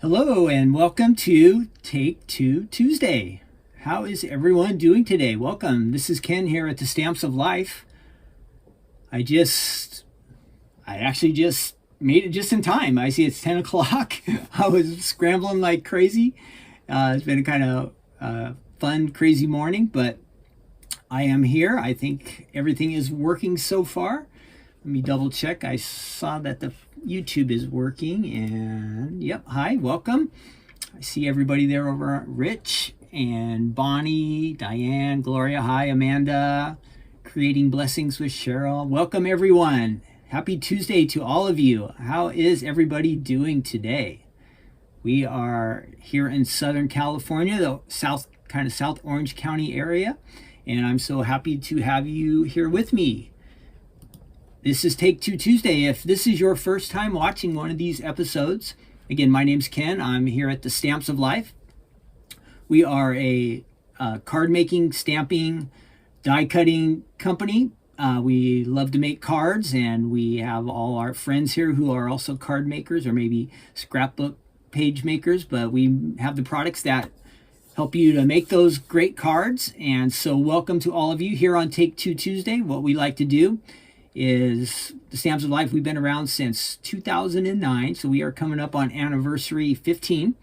Hello and welcome to Take Two Tuesday. How is everyone doing today? Welcome. This is Ken here at the Stamps of Life. I actually just made it just in time. I see it's 10 o'clock. I was scrambling like crazy. It's been a kind of fun, crazy morning, but I am here. I think everything is working so far. Let me double check. I saw that the YouTube is working, and yep, hi, welcome. I see everybody there over, Rich and Bonnie, Diane, Gloria, hi, Amanda, Creating Blessings with Cheryl. Welcome everyone. Happy Tuesday to all of you. How is everybody doing today? We are here in Southern California, the South Orange County area, and I'm so happy to have you here with me. This is Take Two Tuesday. If this is your first time watching one of these episodes, again, my name's Ken. I'm here at the Stamps of Life. We are a card making, stamping, die cutting company. We love to make cards, and we have all our friends here who are also card makers or maybe scrapbook page makers, but we have the products that help you to make those great cards. And so welcome to all of you here on Take Two Tuesday. What we like to do is the Stamps of Life. We've been around since 2009, so we are coming up on anniversary 15,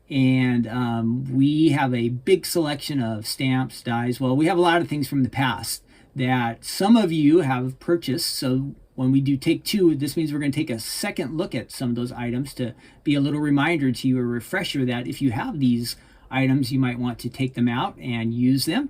and we have a big selection of stamps, dies. Well, we have a lot of things from the past that some of you have purchased, so when we do Take Two, this means we're going to take a second look at some of those items to be a little reminder to you, a refresher that if you have these items, you might want to take them out and use them.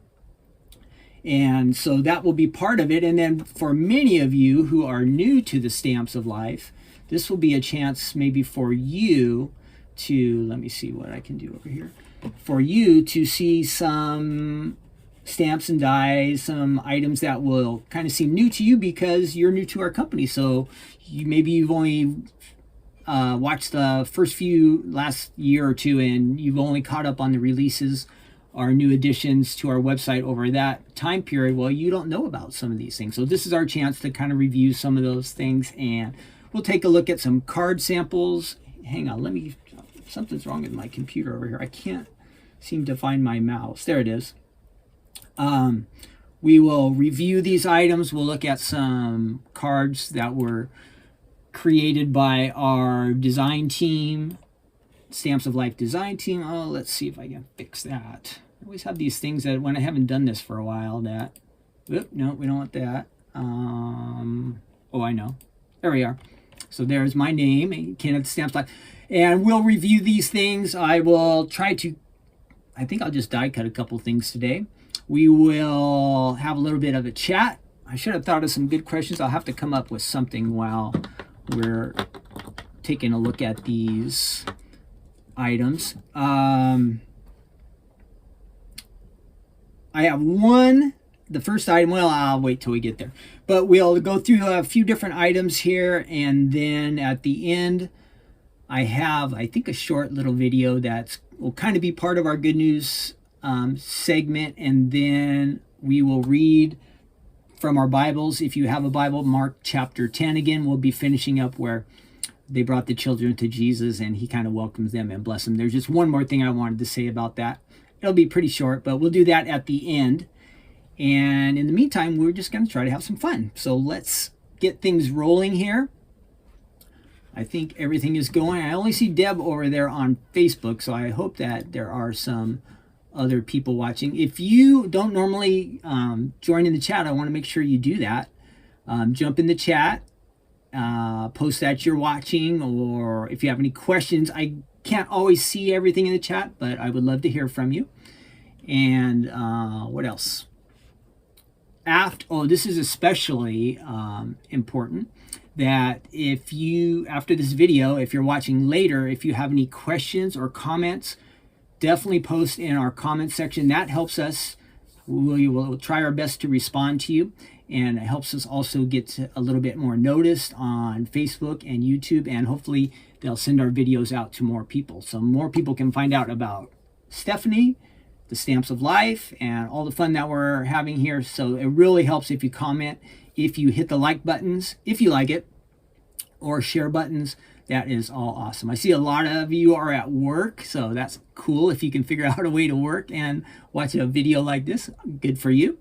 And so that will be part of it. And then for many of you who are new to the Stamps of Life, this will be a chance maybe for you to, let me see what I can do over here, for you to see some stamps and dies, some items that will kind of seem new to you because you're new to our company. So maybe you've only watched the first few last year or two, and you've only caught up on the releases, our new additions to our website over that time period. Well, you don't know about some of these things. So this is our chance to kind of review some of those things, and we'll take a look at some card samples. Hang on, something's wrong with my computer over here. I can't seem to find my mouse. There it is. We will review these items. We'll look at some cards that were created by our design team, Stamps of Life design team. Oh, let's see if I can fix that. I always have these things that when I haven't done this for a while that, no, we don't want that. Oh, I know. There we are. So there's my name, Ken at the Stamps Life. And we'll review these things. I think I'll just die cut a couple things today. We will have a little bit of a chat. I should have thought of some good questions. I'll have to come up with something while we're taking a look at these items. I have the first item, well, I'll wait till we get there, but we'll go through a few different items here, and then at the end I have, I think, a short little video that will kind of be part of our good news segment, and then we will read from our Bibles. If you have a Bible, Mark chapter 10. Again, we'll be finishing up where they brought the children to Jesus and he kind of welcomes them and bless them. There's just one more thing I wanted to say about that. It'll be pretty short, but we'll do that at the end. And in the meantime, we're just going to try to have some fun. So let's get things rolling here. I think everything is going. I only see Deb over there on Facebook, so I hope that there are some other people watching. If you don't normally join in the chat, I want to make sure you do that. Jump in the chat. Post that you're watching, or if you have any questions. I can't always see everything in the chat, but I would love to hear from you. And what else? This is especially important, that if you, after this video, if you're watching later, if you have any questions or comments, definitely post in our comment section. That helps us. We will try our best to respond to you. And it helps us also get a little bit more noticed on Facebook and YouTube, and hopefully they'll send our videos out to more people, so more people can find out about Stephanie, the Stamps of Life, and all the fun that we're having here. So it really helps if you comment, if you hit the like buttons, if you like it, or share buttons. That is all awesome. I see a lot of you are at work, so that's cool. If you can figure out a way to work and watch a video like this, good for you.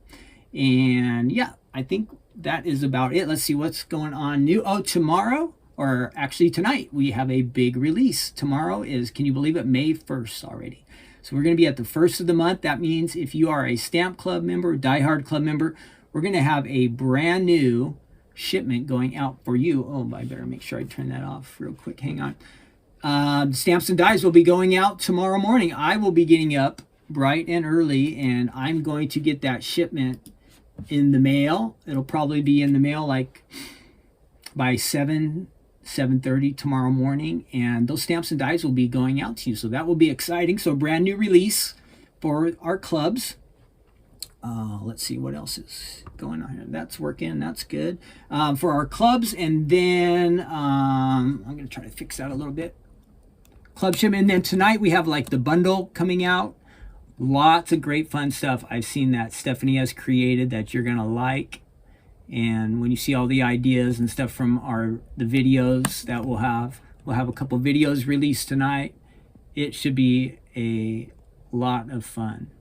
And yeah, I think that is about it. Let's see what's going on new. Oh, tomorrow, or actually tonight, we have a big release. Tomorrow is, can you believe it, May 1st already. So we're going to be at the first of the month. That means if you are a Stamp Club member, Die Hard Club member, we're going to have a brand new shipment going out for you. Oh, I better make sure I turn that off real quick. Hang on. Stamps and dies will be going out tomorrow morning. I will be getting up bright and early, and I'm going to get that shipment in the mail. It'll probably be in the mail like by 7:30 tomorrow morning, and those stamps and dies will be going out to you. So that will be exciting. So brand new release for our clubs. Let's see what else is going on here. That's working. That's good for our clubs. And then I'm going to try to fix that a little bit. Club shipment. And then tonight we have like the bundle coming out. Lots of great fun stuff I've seen that Stephanie has created that you're going to like. And when you see all the ideas and stuff from the videos that we'll have a couple videos released tonight. It should be a lot of fun.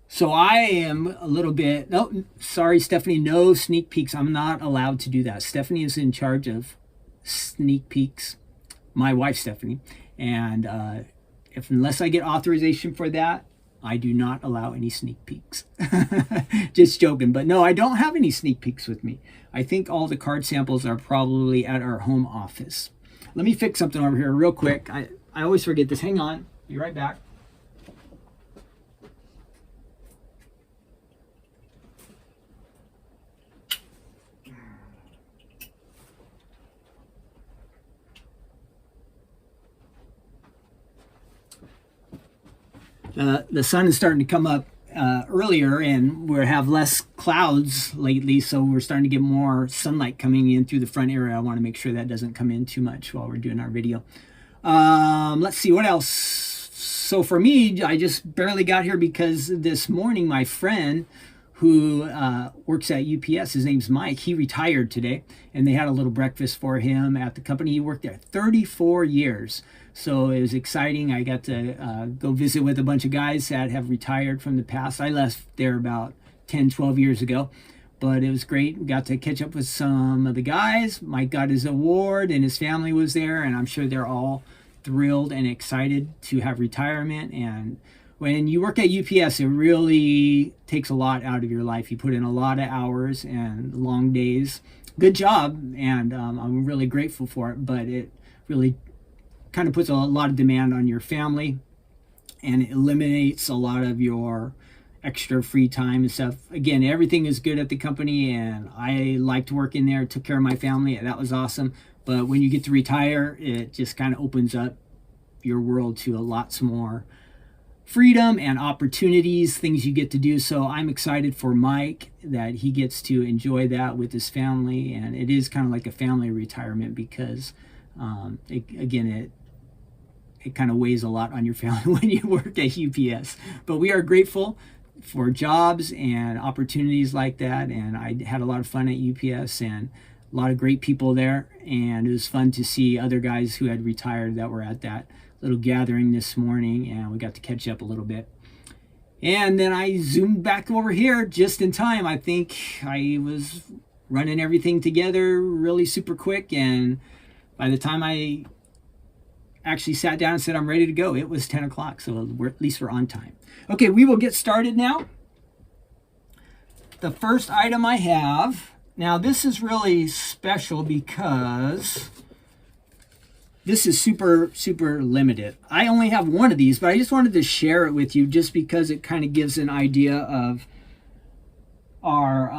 So I am a little bit, no, sorry, Stephanie, no sneak peeks. I'm not allowed to do that. Stephanie is in charge of sneak peeks, my wife, Stephanie. And unless I get authorization for that, I do not allow any sneak peeks. Just joking. But no, I don't have any sneak peeks with me. I think all the card samples are probably at our home office. Let me fix something over here real quick. I always forget this. Hang on. Be right back. The sun is starting to come up earlier, and we have less clouds lately, so we're starting to get more sunlight coming in through the front area. I want to make sure that doesn't come in too much while we're doing our video. Let's see what else. So for me, I just barely got here because this morning my friend who works at UPS, his name's Mike, he retired today, and they had a little breakfast for him at the company. He worked there 34 years. So it was exciting. I got to go visit with a bunch of guys that have retired from the past. I left there about 10, 12 years ago, but it was great. We got to catch up with some of the guys. Mike got his award and his family was there, and I'm sure they're all thrilled and excited to have retirement. And when you work at UPS, it really takes a lot out of your life. You put in a lot of hours and long days. Good job, and I'm really grateful for it, but it really kind of puts a lot of demand on your family, and it eliminates a lot of your extra free time and stuff. Again, everything is good at the company, and I liked working there, took care of my family. That was awesome. But when you get to retire, it just kind of opens up your world to lots more freedom and opportunities, things you get to do. So I'm excited for Mike that he gets to enjoy that with his family, and it is kind of like a family retirement because it kind of weighs a lot on your family when you work at UPS. But we are grateful for jobs and opportunities like that. And I had a lot of fun at UPS and a lot of great people there. And it was fun to see other guys who had retired that were at that little gathering this morning. And we got to catch up a little bit. And then I zoomed back over here just in time. I think I was running everything together really super quick. And by the time I actually sat down and said I'm ready to go, it was 10 o'clock, so at least we're on time. Okay, we will get started now. The first item I have, now this is really special because this is super limited. I only have one of these, but I just wanted to share it with you just because it kind of gives an idea of our,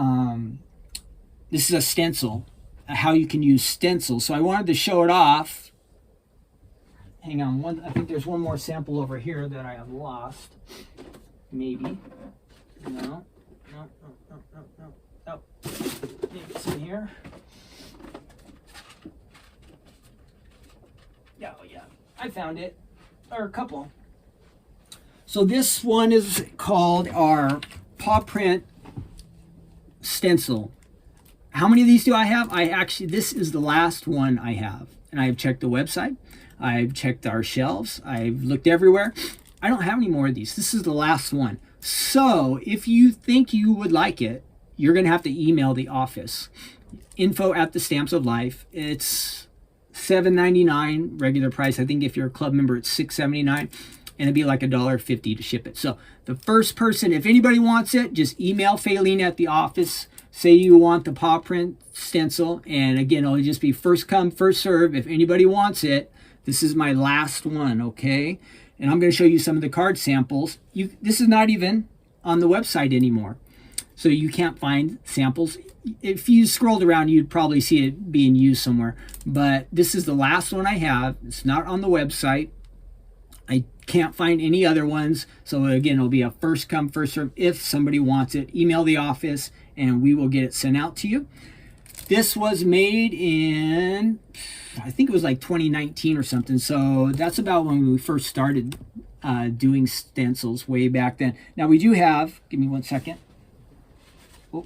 this is a stencil, how you can use stencils. So I wanted to show it off. Hang on, I think there's one more sample over here that I have lost. Maybe. No. Oh, maybe it's in here. Yeah, I found it. Or a couple. So this one is called our paw print stencil. How many of these do I have? This is the last one I have. and I've checked the website. I've checked our shelves. I've looked everywhere. I don't have any more of these. This is the last one. So if you think you would like it, you're going to have to email the office. info@thestampsoflife. It's $7.99 regular price. I think if you're a club member, it's $6.79, and it'd be like $1.50 to ship it. So the first person, if anybody wants it, just email Faylene at the office. Say you want the paw print stencil, and again, it'll just be first come, first serve. If anybody wants it, this is my last one, okay? And I'm going to show you some of the card samples. This is not even on the website anymore, so you can't find samples. If you scrolled around, you'd probably see it being used somewhere. But this is the last one I have. It's not on the website. I can't find any other ones. So again, it'll be a first come, first serve. If somebody wants it, email the office and we will get it sent out to you. This was made in, I think it was like 2019 or something. So that's about when we first started doing stencils way back then. Now we do have, give me one second. Oh,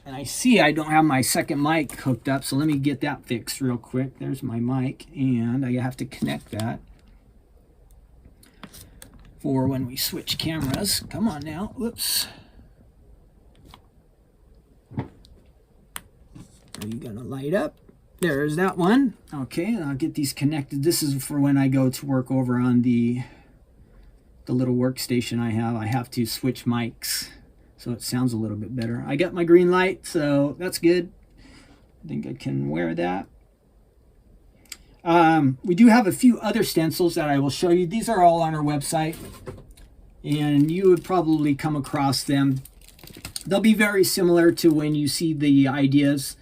and I see I don't have my second mic hooked up. So let me get that fixed real quick. There's my mic, and I have to connect that for when we switch cameras. Come on now, whoops. Are you gonna light up? There's that one. Okay, I'll get these connected. This is for when I go to work over on the little workstation I have. I have to switch mics so it sounds a little bit better. I got my green light, so that's good. I think I can wear that. We do have a few other stencils that I will show you. These are all on our website, and you would probably come across them. They'll be very similar to when you see the ideas,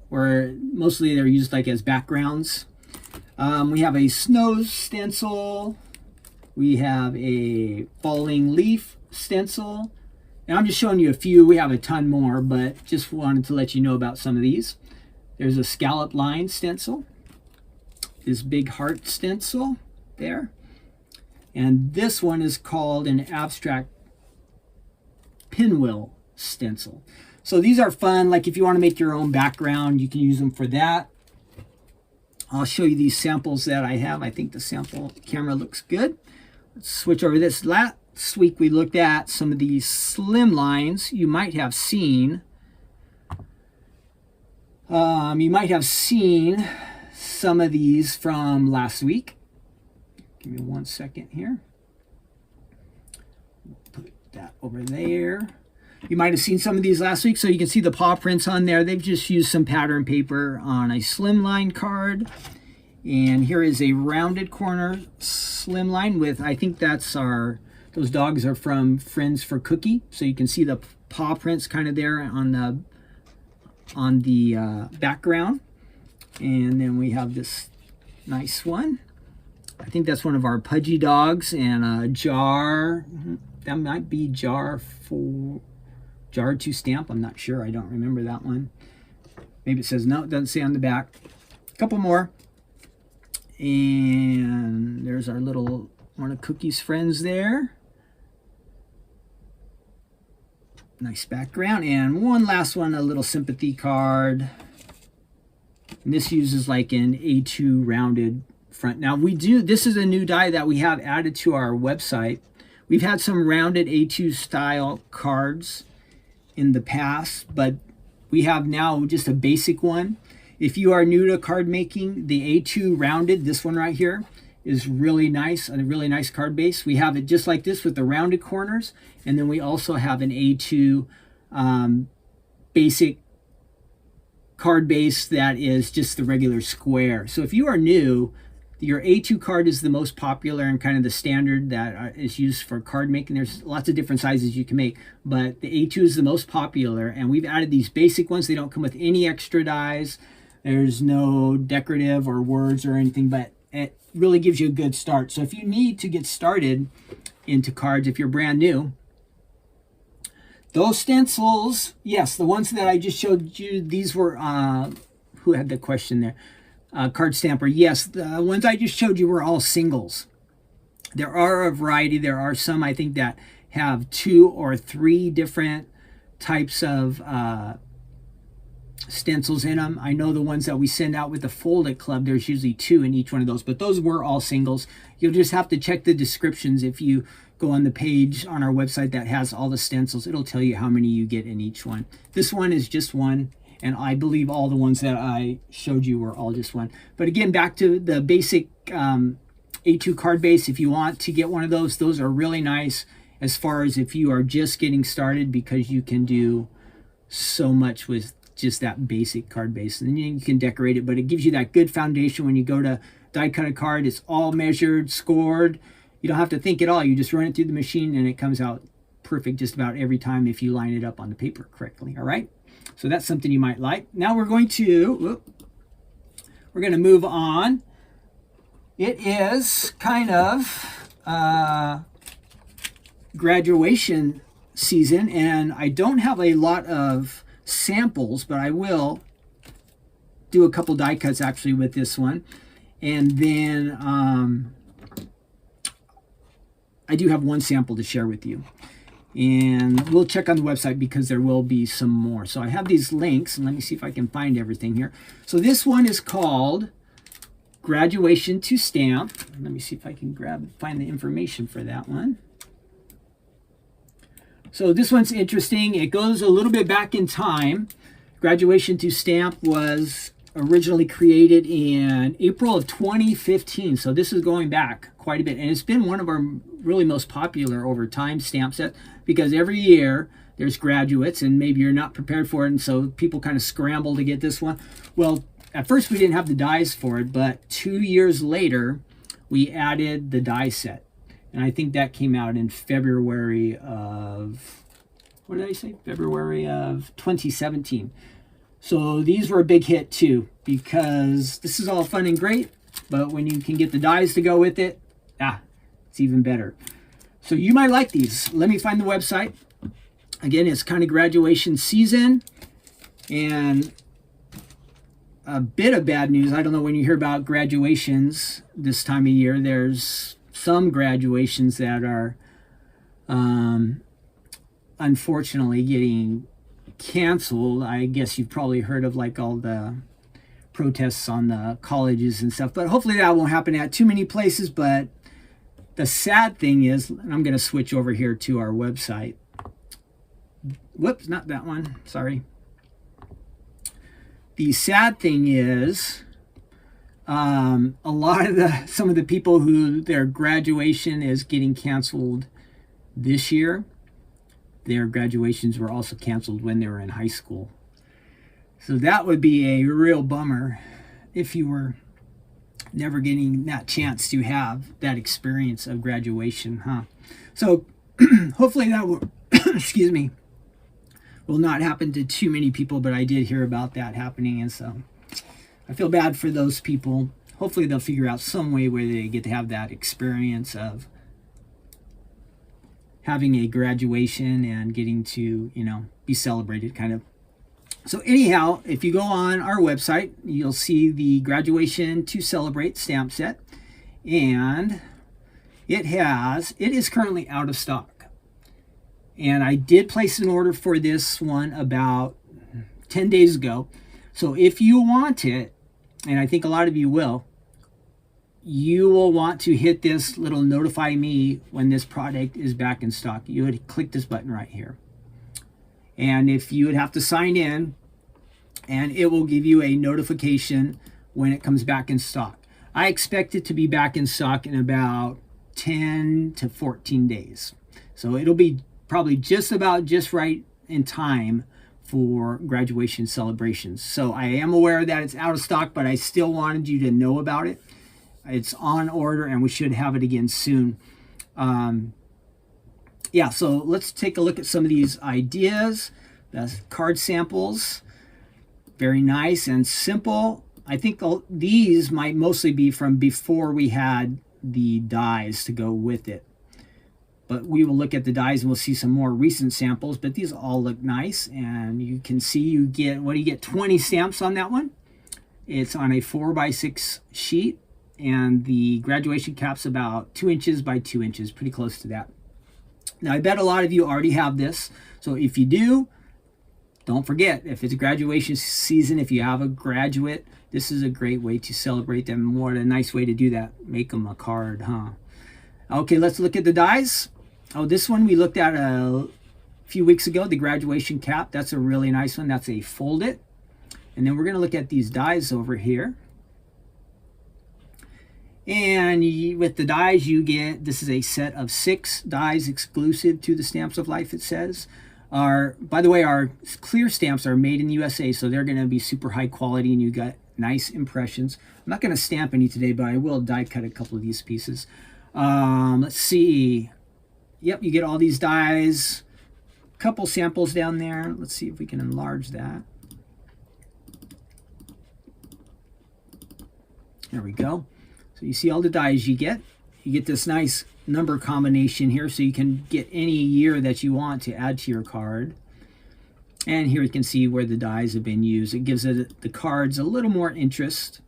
where mostly they're used like as backgrounds. We have a snow stencil. We have a falling leaf stencil. And I'm just showing you a few. We have a ton more, but just wanted to let you know about some of these. There's a scallop line stencil. This big heart stencil there. And this one is called an abstract pinwheel stencil. So these are fun. Like if you want to make your own background, you can use them for that. I'll show you these samples that I have. I think the sample camera looks good. Let's switch over this. Last week we looked at some of these slim lines. You might have seen some of these from last week. Give me 1 second here. Put that over there. You might have seen some of these last week, so you can see the paw prints on there. They've just used some pattern paper on a slimline card. And here is a rounded corner slimline with, I think that's those dogs are from Friends for Cookie. So you can see the paw prints kind of there on the background. And then we have this nice one. I think that's one of our pudgy dogs, and a jar. That might be jar to stamp. I'm not sure. I don't remember that one. Maybe it says no. It doesn't say on the back. A couple more. And there's our little one of Cookie's friends there. Nice background. And one last one, a little sympathy card. And this uses like an A2 rounded front. Now this is a new die that we have added to our website. We've had some rounded A2 style cards in the past, but we have now just a basic one. If you are new to card making, the A2 rounded, this one right here, is really nice, a really nice card base. We have it just like this with the rounded corners, and then we also have an A2 basic card base that is just the regular square. So if you are new, your A2 card is the most popular and kind of the standard that is used for card making. There's lots of different sizes you can make, but the A2 is the most popular, and we've added these basic ones. They don't come with any extra dies. There's no decorative or words or anything, but it really gives you a good start. So if you need to get started into cards, if you're brand new, those stencils, yes, the ones that I just showed you, these were, who had the question there? Card Stamper. Yes, the ones I just showed you were all singles. There are a variety. There are some, I think, that have 2 or 3 different types of stencils in them. I know the ones that we send out with the Fold It Club, there's usually 2 in each one of those, but those were all singles. You'll just have to check the descriptions. If you go on the page on our website that has all the stencils, it'll tell you how many you get in each one. This one is just 1, and I believe all the ones that I showed you were all just 1. But again, back to the basic A2 card base. If you want to get one of those are really nice as far as if you are just getting started, because you can do so much with just that basic card base, and then you can decorate it, but it gives you that good foundation. When you go to die cut a card, it's all measured, scored. You don't have to think at all. You just run it through the machine and it comes out perfect just about every time if you line it up on the paper correctly. All right, so that's something you might like. Now we're going to move on. It is kind of graduation season, and I don't have a lot of samples, but I will do a couple die cuts actually with this one. And then I do have one sample to share with you, and we'll check on the website because there will be some more. So I have these links, and let me see if I can find everything here. So this one is called Graduation to Stamp. Let me see if I can find the information for that one. So this one's interesting. It goes a little bit back in time. Graduation to Stamp was originally created in April of 2015. So this is going back quite a bit. And it's been one of our really most popular over time stamp set, because every year there's graduates and maybe you're not prepared for it. And so people kind of scramble to get this one. Well, at first we didn't have the dies for it, but 2 years later we added the die set. And I think that came out in February of, what did I say? February of 2017. So these were a big hit too, because this is all fun and great, but when you can get the dies to go with it, it's even better. So you might like these. Let me find the website. Again, it's kind of graduation season, and a bit of bad news. I don't know when you hear about graduations this time of year. There's some graduations that are unfortunately getting canceled. I guess you've probably heard of like all the protests on the colleges and stuff, but hopefully that won't happen at too many places. But the sad thing is, and I'm going to switch over here to our website. Whoops, not that one. Sorry. The sad thing is, a lot of some of the people who their graduation is getting canceled this year, their graduations were also canceled when they were in high school. So that would be a real bummer if you were never getting that chance to have that experience of graduation, huh? So hopefully that will, excuse me, will not happen to too many people, but I did hear about that happening, and so I feel bad for those people. Hopefully they'll figure out some way where they get to have that experience of having a graduation and getting to, be celebrated kind of. So anyhow, if you go on our website, you'll see the Graduation to Celebrate stamp set, and it is currently out of stock. And I did place an order for this one about 10 days ago. So if you want it, and I think a lot of you will want to hit this little notify me when this product is back in stock. You would click this button right here. And if you would have to sign in, and it will give you a notification when it comes back in stock. I expect it to be back in stock in about 10 to 14 days. So it'll be probably just right in time for graduation celebrations. So I am aware that it's out of stock, but I still wanted you to know about it. It's on order, and we should have it again soon. So let's take a look at some of these ideas. The card samples, very nice and simple. I think these might mostly be from before we had the dies to go with it. But we will look at the dies and we'll see some more recent samples, but these all look nice. And you can see you get, 20 stamps on that one. It's on a 4x6 sheet, and the graduation cap's about 2 inches by 2 inches, pretty close to that. Now, I bet a lot of you already have this. So if you do, don't forget, if it's a graduation season, if you have a graduate, this is a great way to celebrate them. What a nice way to do that. Make them a card, huh? Okay, let's look at the dies. Oh, this one we looked at a few weeks ago, the graduation cap. That's a really nice one. That's a fold it. And then we're going to look at these dies over here. And with the dies you get, this is a set of 6 dies exclusive to the Stamps of Life, it says. By the way, our clear stamps are made in the USA, so they're going to be super high quality and you got nice impressions. I'm not going to stamp any today, but I will die cut a couple of these pieces. Let's see. Yep, you get all these dies. Couple samples down there. Let's see if we can enlarge that. There we go. So you see all the dies you get. You get this nice number combination here, so you can get any year that you want to add to your card. And here you can see where the dies have been used. It gives the cards a little more interest.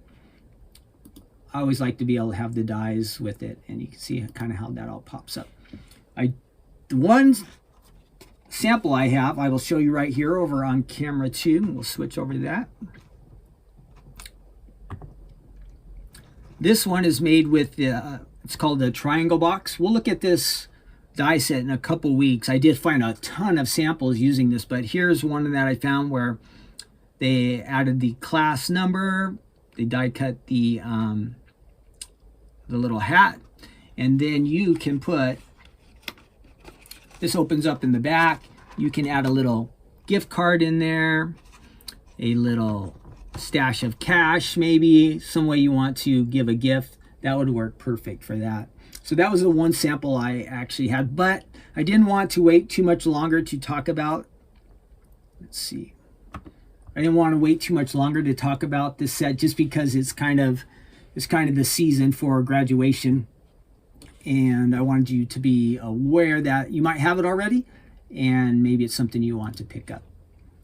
I always like to be able to have the dies with it, and you can see kind of how that all pops up. The one sample I have, I will show you right here over on camera 2. We'll switch over to that. This one is made with it's called the triangle box. We'll look at this die set in a couple weeks. I did find a ton of samples using this, but here's one that I found where they added the class number, they die cut the little hat, and then you can put, this opens up in the back. You can add a little gift card in there, a little stash of cash, maybe some way you want to give a gift. That would work perfect for that. So that was the one sample I actually had, but I didn't want to wait too much longer to talk about, let's see. I didn't want to wait too much longer to talk about this set just because it's kind of the season for graduation. And I wanted you to be aware that you might have it already and maybe it's something you want to pick up.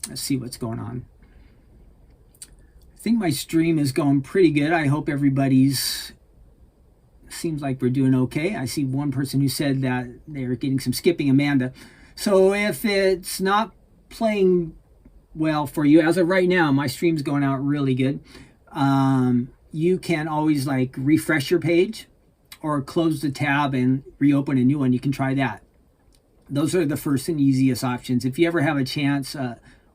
Let's see what's going on. I think my stream is going pretty good. I hope everybody's, seems like we're doing okay. I see one person who said that they're getting some skipping, Amanda. So if it's not playing well for you, as of right now, my stream's going out really good. You can always like refresh your page or close the tab and reopen a new one. You can try that. Those are the first and easiest options. If you ever have a chance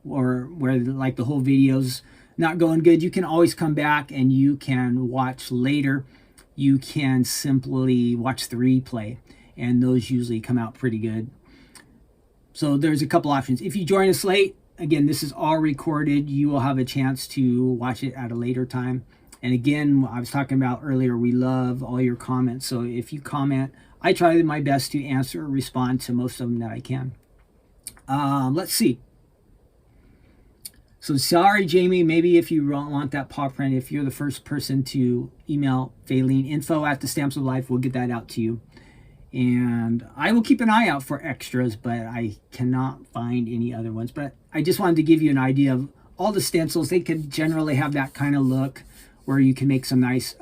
or where like the whole video's not going good, you can always come back and you can watch later. You can simply watch the replay, and those usually come out pretty good. So there's a couple options. If you join us late, again, this is all recorded. You will have a chance to watch it at a later time. And again, I was talking about earlier, we love all your comments. So if you comment, I try my best to answer or respond to most of them that I can. Let's see. So sorry, Jamie, maybe if you want that paw print, if you're the first person to email Faylene, info@thestampsoflife, we'll get that out to you. And I will keep an eye out for extras, but I cannot find any other ones. But I just wanted to give you an idea of all the stencils. They could generally have that kind of look where you can make some nice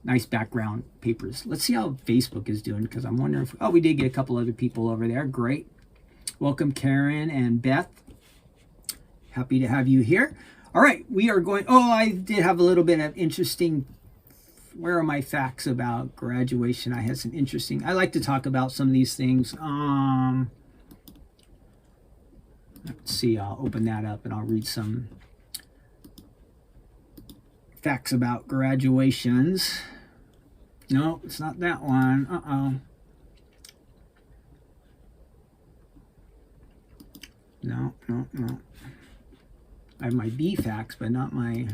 nice background papers. Let's see how Facebook is doing, because I'm wondering if, oh, we did get a couple other people over there. Great. Welcome, Karen and Beth. Happy to have you here. All right, we are going, oh, I did have a little bit of interesting, where are my facts about graduation? I had some interesting, I like to talk about some of these things. Let's see, I'll open that up and I'll read some facts about graduations. No, it's not that one. No. I have my B facts, but not my,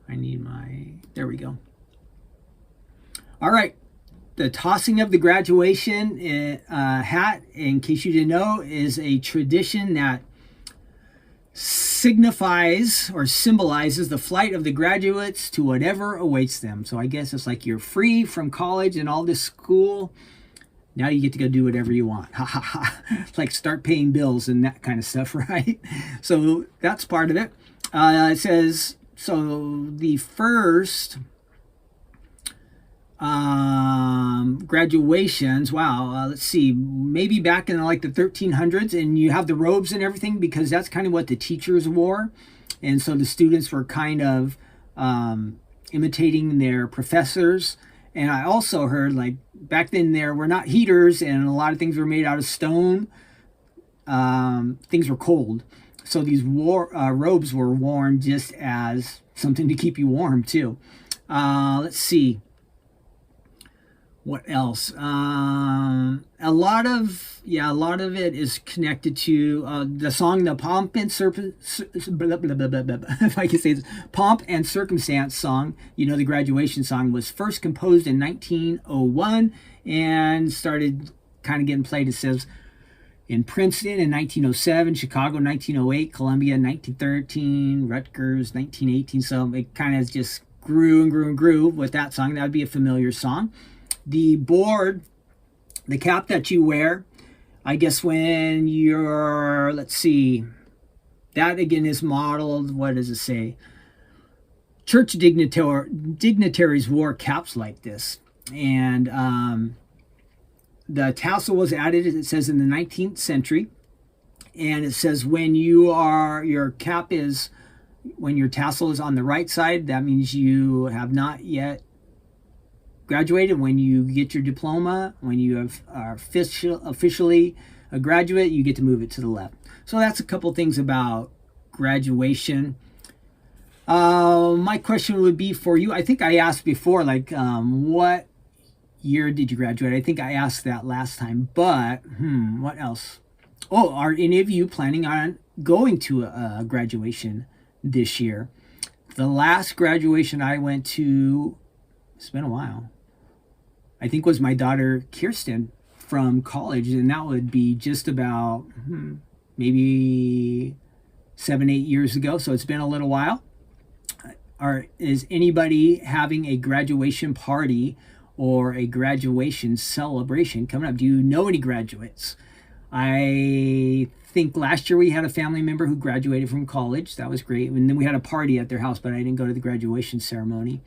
I need my, there we go. All right. The tossing of the graduation hat, in case you didn't know, is a tradition that signifies or symbolizes the flight of the graduates to whatever awaits them. So I guess it's like you're free from college and all this school. Now you get to go do whatever you want. Ha ha ha. Like start paying bills and that kind of stuff, right? So that's part of it. It says, so the first graduations. Wow. Let's see. Maybe back in like the 1300s, and you have the robes and everything because that's kind of what the teachers wore. And so the students were kind of imitating their professors. And I also heard like back then there were not heaters and a lot of things were made out of stone. Things were cold. So these robes were worn just as something to keep you warm too. Let's see. What else? A lot of it is connected to the song, the Pomp and if I can say this, Pomp and Circumstance song. You know, the graduation song was first composed in 1901 and started kind of getting played. It says in Princeton in 1907, Chicago 1908, Columbia 1913, Rutgers 1918. So it kind of just grew and grew and grew with that song. That would be a familiar song. The board, the cap that you wear, I guess when you're, let's see, that again is modeled, what does it say? Church dignitaries wore caps like this. And the tassel was added, it says, in the 19th century. And it says when your cap is, when your tassel is on the right side, that means you have not yet graduated. When you get your diploma, when you are officially a graduate, you get to move it to the left. So that's a couple things about graduation. My question would be for you, I think I asked before, like what year did you graduate? I think I asked that last time, but what else? Oh, are any of you planning on going to a graduation this year? The last graduation I went to, it's been a while, I think was my daughter Kirsten from college, and that would be just about maybe 7-8 years ago. So it's been a little while. Is anybody having a graduation party or a graduation celebration coming up? Do you know any graduates? I think last year we had a family member who graduated from college. That was great. And then we had a party at their house, but I didn't go to the graduation ceremony.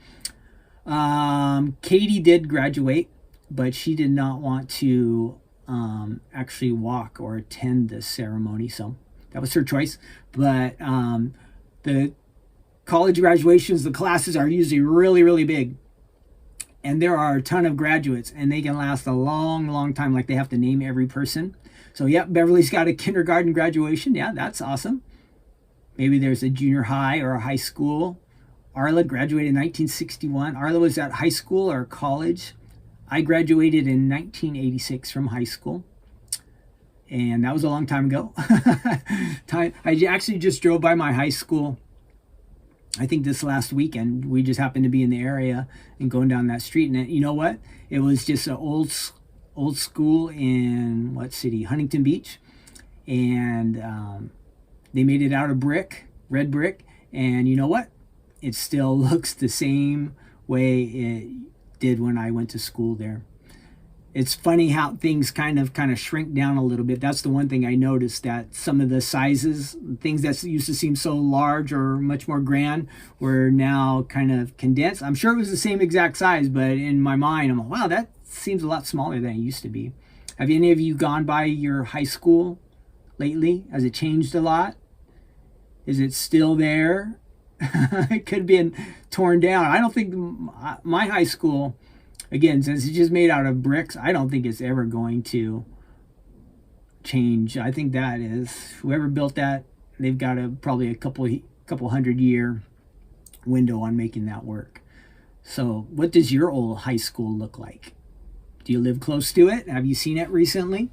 Katie did graduate, but she did not want to actually walk or attend the ceremony, so that was her choice. But the college graduations, the classes are usually really, really big, and there are a ton of graduates, and they can last a long, long time. Like they have to name every person. So yep, Beverly's got a kindergarten graduation. Yeah, that's awesome. Maybe there's a junior high or a high school. Arla graduated in 1961. Arla was at high school or college. I graduated in 1986 from high school. And that was a long time ago. I actually just drove by my high school, I think this last weekend. We just happened to be in the area and going down that street. And you know what? It was just an old school in what city? Huntington Beach. And they made it out of brick, red brick. And you know what? It still looks the same way it did when I went to school there. It's funny how things kind of shrink down a little bit. That's the one thing I noticed, that some of the sizes, things that used to seem so large or much more grand, were now kind of condensed. I'm sure it was the same exact size, but in my mind, I'm like, wow, that seems a lot smaller than it used to be. Have any of you gone by your high school lately? Has it changed a lot? Is it still there? It could have been torn down. I don't think my high school, again, since it's just made out of bricks, I don't think it's ever going to change. I think that is, whoever built that, they've got probably a couple 100-year window on making that work. So what does your old high school look like? Do you live close to it? Have you seen it recently?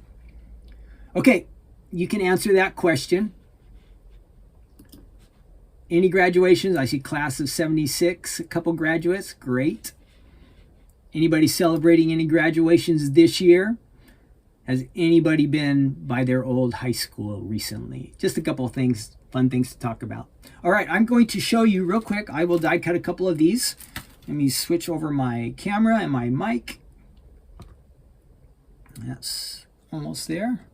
Okay, you can answer that question. Any graduations? I see class of 76, a couple graduates. Great. Anybody celebrating any graduations this year? Has anybody been by their old high school recently? Just a couple of things, fun things to talk about. All right, I'm going to show you real quick. I will die cut a couple of these. Let me switch over my camera and my mic. That's almost there.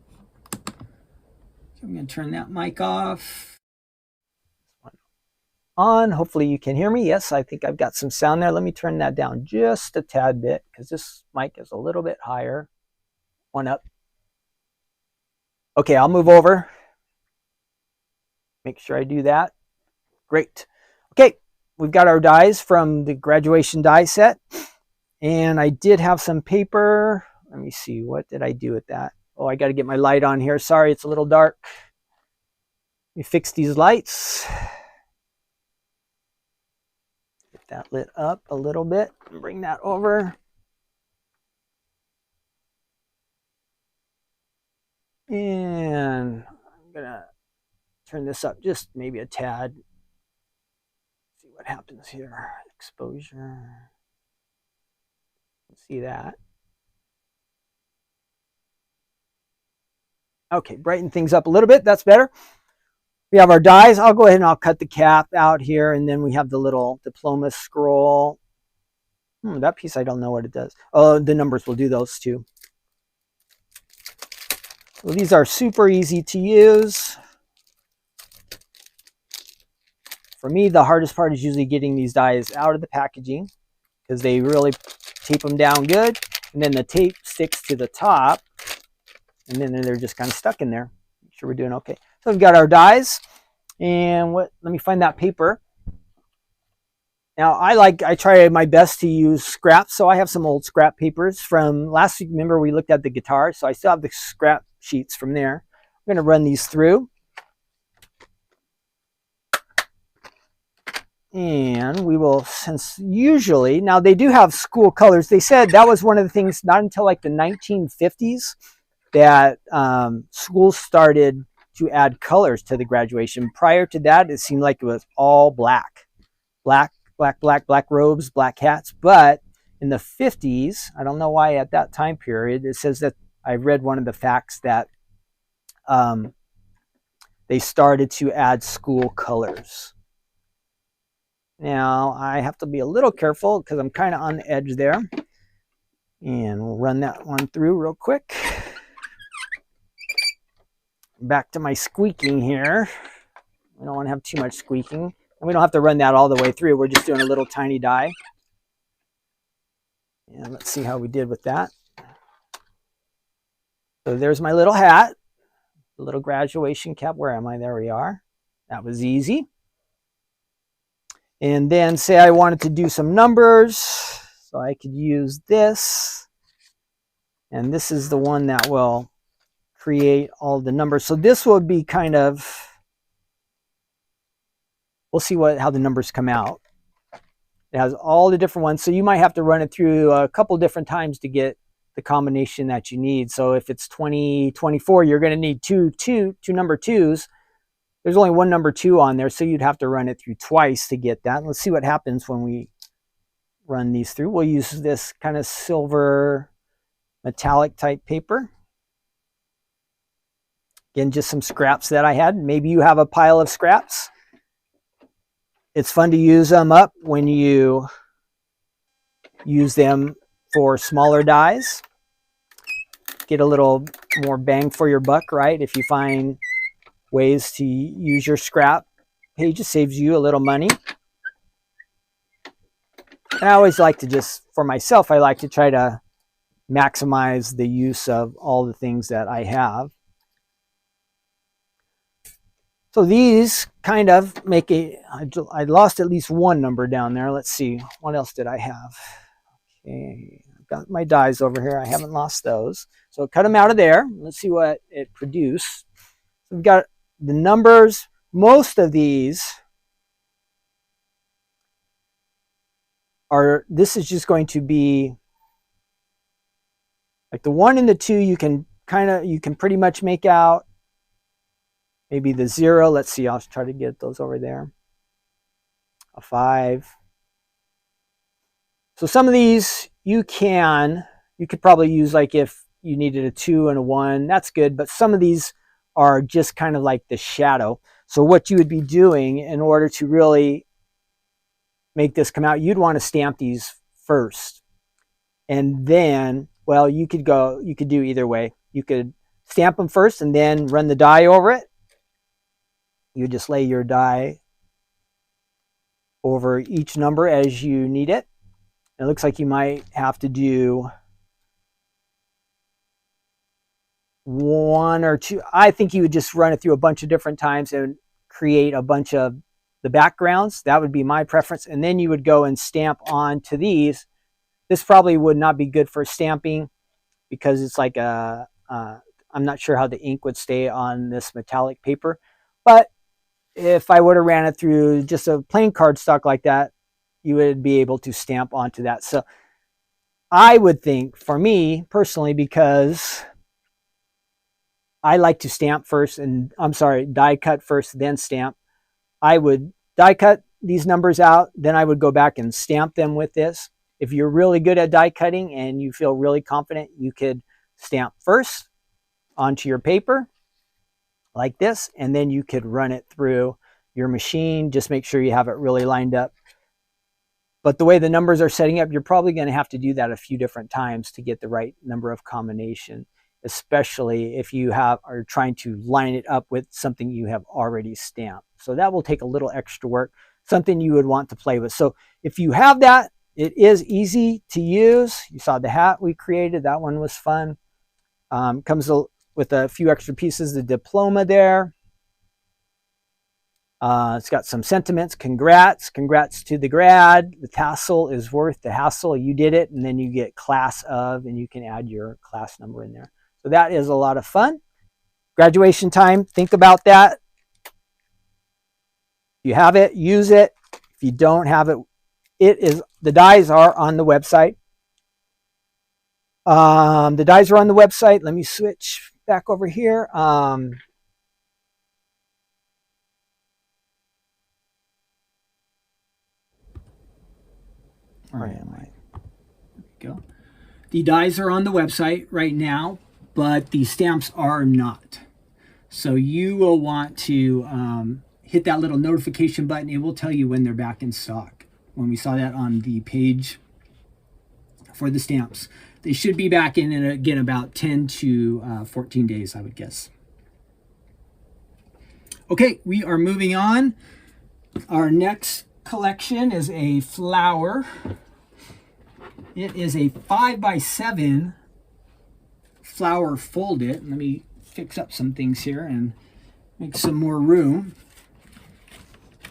So I'm going to turn that mic off. on. Hopefully you can hear me. Yes, I think I've got some sound there. Let me turn that down just a tad bit because this mic is a little bit higher. One up. Okay, I'll move over. Make sure I do that. Great. Okay, we've got our dies from the graduation die set. And I did have some paper. Let me see, what did I do with that? Oh, I got to get my light on here. Sorry, it's a little dark. Let me fix these lights. Get that lit up a little bit. Bring that over. And I'm going to turn this up just maybe a tad. See what happens here. Exposure. See that. Okay, brighten things up a little bit. That's better. We have our dies. I'll go ahead and I'll cut the cap out here. And then we have the little diploma scroll. That piece, I don't know what it does. Oh, the numbers will do those too. Well, these are super easy to use. For me, the hardest part is usually getting these dies out of the packaging because they really tape them down good. And then the tape sticks to the top. And then they're just kind of stuck in there. Make sure we're doing okay. So we've got our dies. And let me find that paper. Now, I try my best to use scraps. So I have some old scrap papers from last week. Remember, we looked at the guitar. So I still have the scrap sheets from there. I'm going to run these through. And we will, since usually, now they do have school colors. They said that was one of the things, not until like the 1950s, that schools started to add colors to the graduation. Prior to that, it seemed like it was all black. Black robes, black hats. But in the 50s, I don't know why at that time period, it says that I read one of the facts that they started to add school colors. Now, I have to be a little careful because I'm kind of on the edge there. And we'll run that one through real quick. Back to my squeaking here. We don't want to have too much squeaking. And we don't have to run that all the way through. We're just doing a little tiny die. And let's see how we did with that. So there's my little hat. The little graduation cap. Where am I? There we are. That was easy. And then say I wanted to do some numbers. So I could use this. And this is the one that will create all the numbers. So this will be kind of, we'll see how the numbers come out. It has all the different ones. So you might have to run it through a couple different times to get the combination that you need. So if it's 2024, you're going to need two number twos. There's only one number 2 on there, so you'd have to run it through twice to get that. Let's see what happens when we run these through. We'll use this kind of silver metallic type paper. Again, just some scraps that I had. Maybe you have a pile of scraps. It's fun to use them up when you use them for smaller dies. Get a little more bang for your buck, right? If you find ways to use your scrap page, it saves you a little money. And I always like to for myself, I like to try to maximize the use of all the things that I have. So these kind of make I lost at least one number down there. Let's see, what else did I have? Okay, I've got my dies over here. I haven't lost those. So cut them out of there. Let's see what it produced. So we've got the numbers. Most of these this is just going to be like the 1 and the 2, you can pretty much make out. Maybe the 0, let's see, I'll try to get those over there. A 5. So some of these you could probably use, like if you needed a 2 and a 1, that's good. But some of these are just kind of like the shadow. So what you would be doing in order to really make this come out, you'd want to stamp these first. And then, well, you could do either way. You could stamp them first and then run the die over it. You just lay your die over each number as you need it. It looks like you might have to do one or two. I think you would just run it through a bunch of different times and create a bunch of the backgrounds. That would be my preference. And then you would go and stamp onto these. This probably would not be good for stamping because it's like I'm not sure how the ink would stay on this metallic paper. But if I would have ran it through just a plain cardstock like that, you would be able to stamp onto that. So I would think, for me personally, because I like to stamp first, and I'm sorry, die cut first, then stamp. I would die cut these numbers out, then I would go back and stamp them with this. If you're really good at die cutting and you feel really confident, you could stamp first onto your paper like this, and then you could run it through your machine. Just make sure you have it really lined up. But the way the numbers are setting up, you're probably going to have to do that a few different times to get the right number of combination, especially if you are trying to line it up with something you have already stamped. So that will take a little extra work, something you would want to play with. So if you have that, it is easy to use. You saw the hat we created. That one was fun. Comes with a few extra pieces, the diploma there. It's got some sentiments. Congrats to the grad. The tassel is worth the hassle. You did it, and then you get class of, and you can add your class number in there. So that is a lot of fun. Graduation time, think about that. If you have it, use it. If you don't have it, the dies are on the website. The dies are on the website. Let me switch back over here. Where am I? There we go. The dies are on the website right now, but the stamps are not. So you will want to hit that little notification button. It will tell you when they're back in stock. When we saw that on the page for the stamps, they should be back in again about 10 to 14 days, I would guess. Okay, we are moving on. Our next collection is a flower. It is a 5x7 flower folded. Let me fix up some things here and make some more room.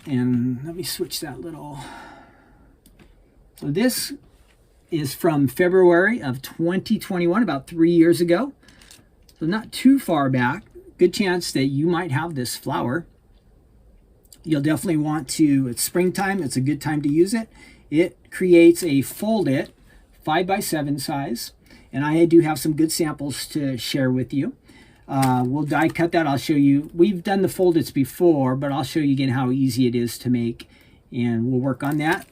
And let me switch that little. So this is from February of 2021, about 3 years ago. So not too far back. Good chance that you might have this flower. You'll definitely want to, it's springtime, it's a good time to use it. It creates a folded 5x7 size, and I do have some good samples to share with you. We'll die cut that. I'll show you. We've done the foldeds before, but I'll show you again how easy it is to make, and we'll work on that.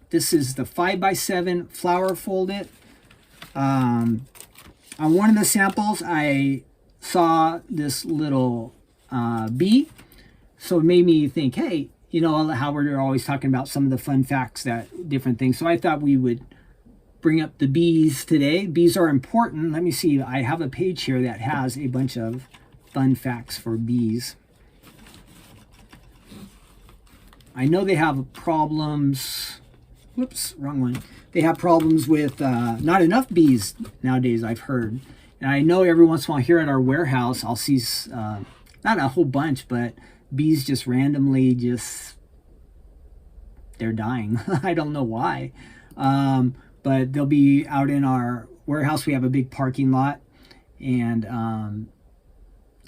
This is the 5x7 flower folded. On one of the samples, I saw this little bee, so it made me think, hey, you know how we're always talking about some of the fun facts, that different things. So I thought we would bring up the bees today. Bees are important. Let me see. I have a page here that has a bunch of fun facts for bees. I know they have problems. Whoops, wrong one. They have problems with not enough bees nowadays, I've heard. And I know every once in a while here at our warehouse, I'll see not a whole bunch, but bees just randomly they're dying. I don't know why. But they'll be out in our warehouse. We have a big parking lot, and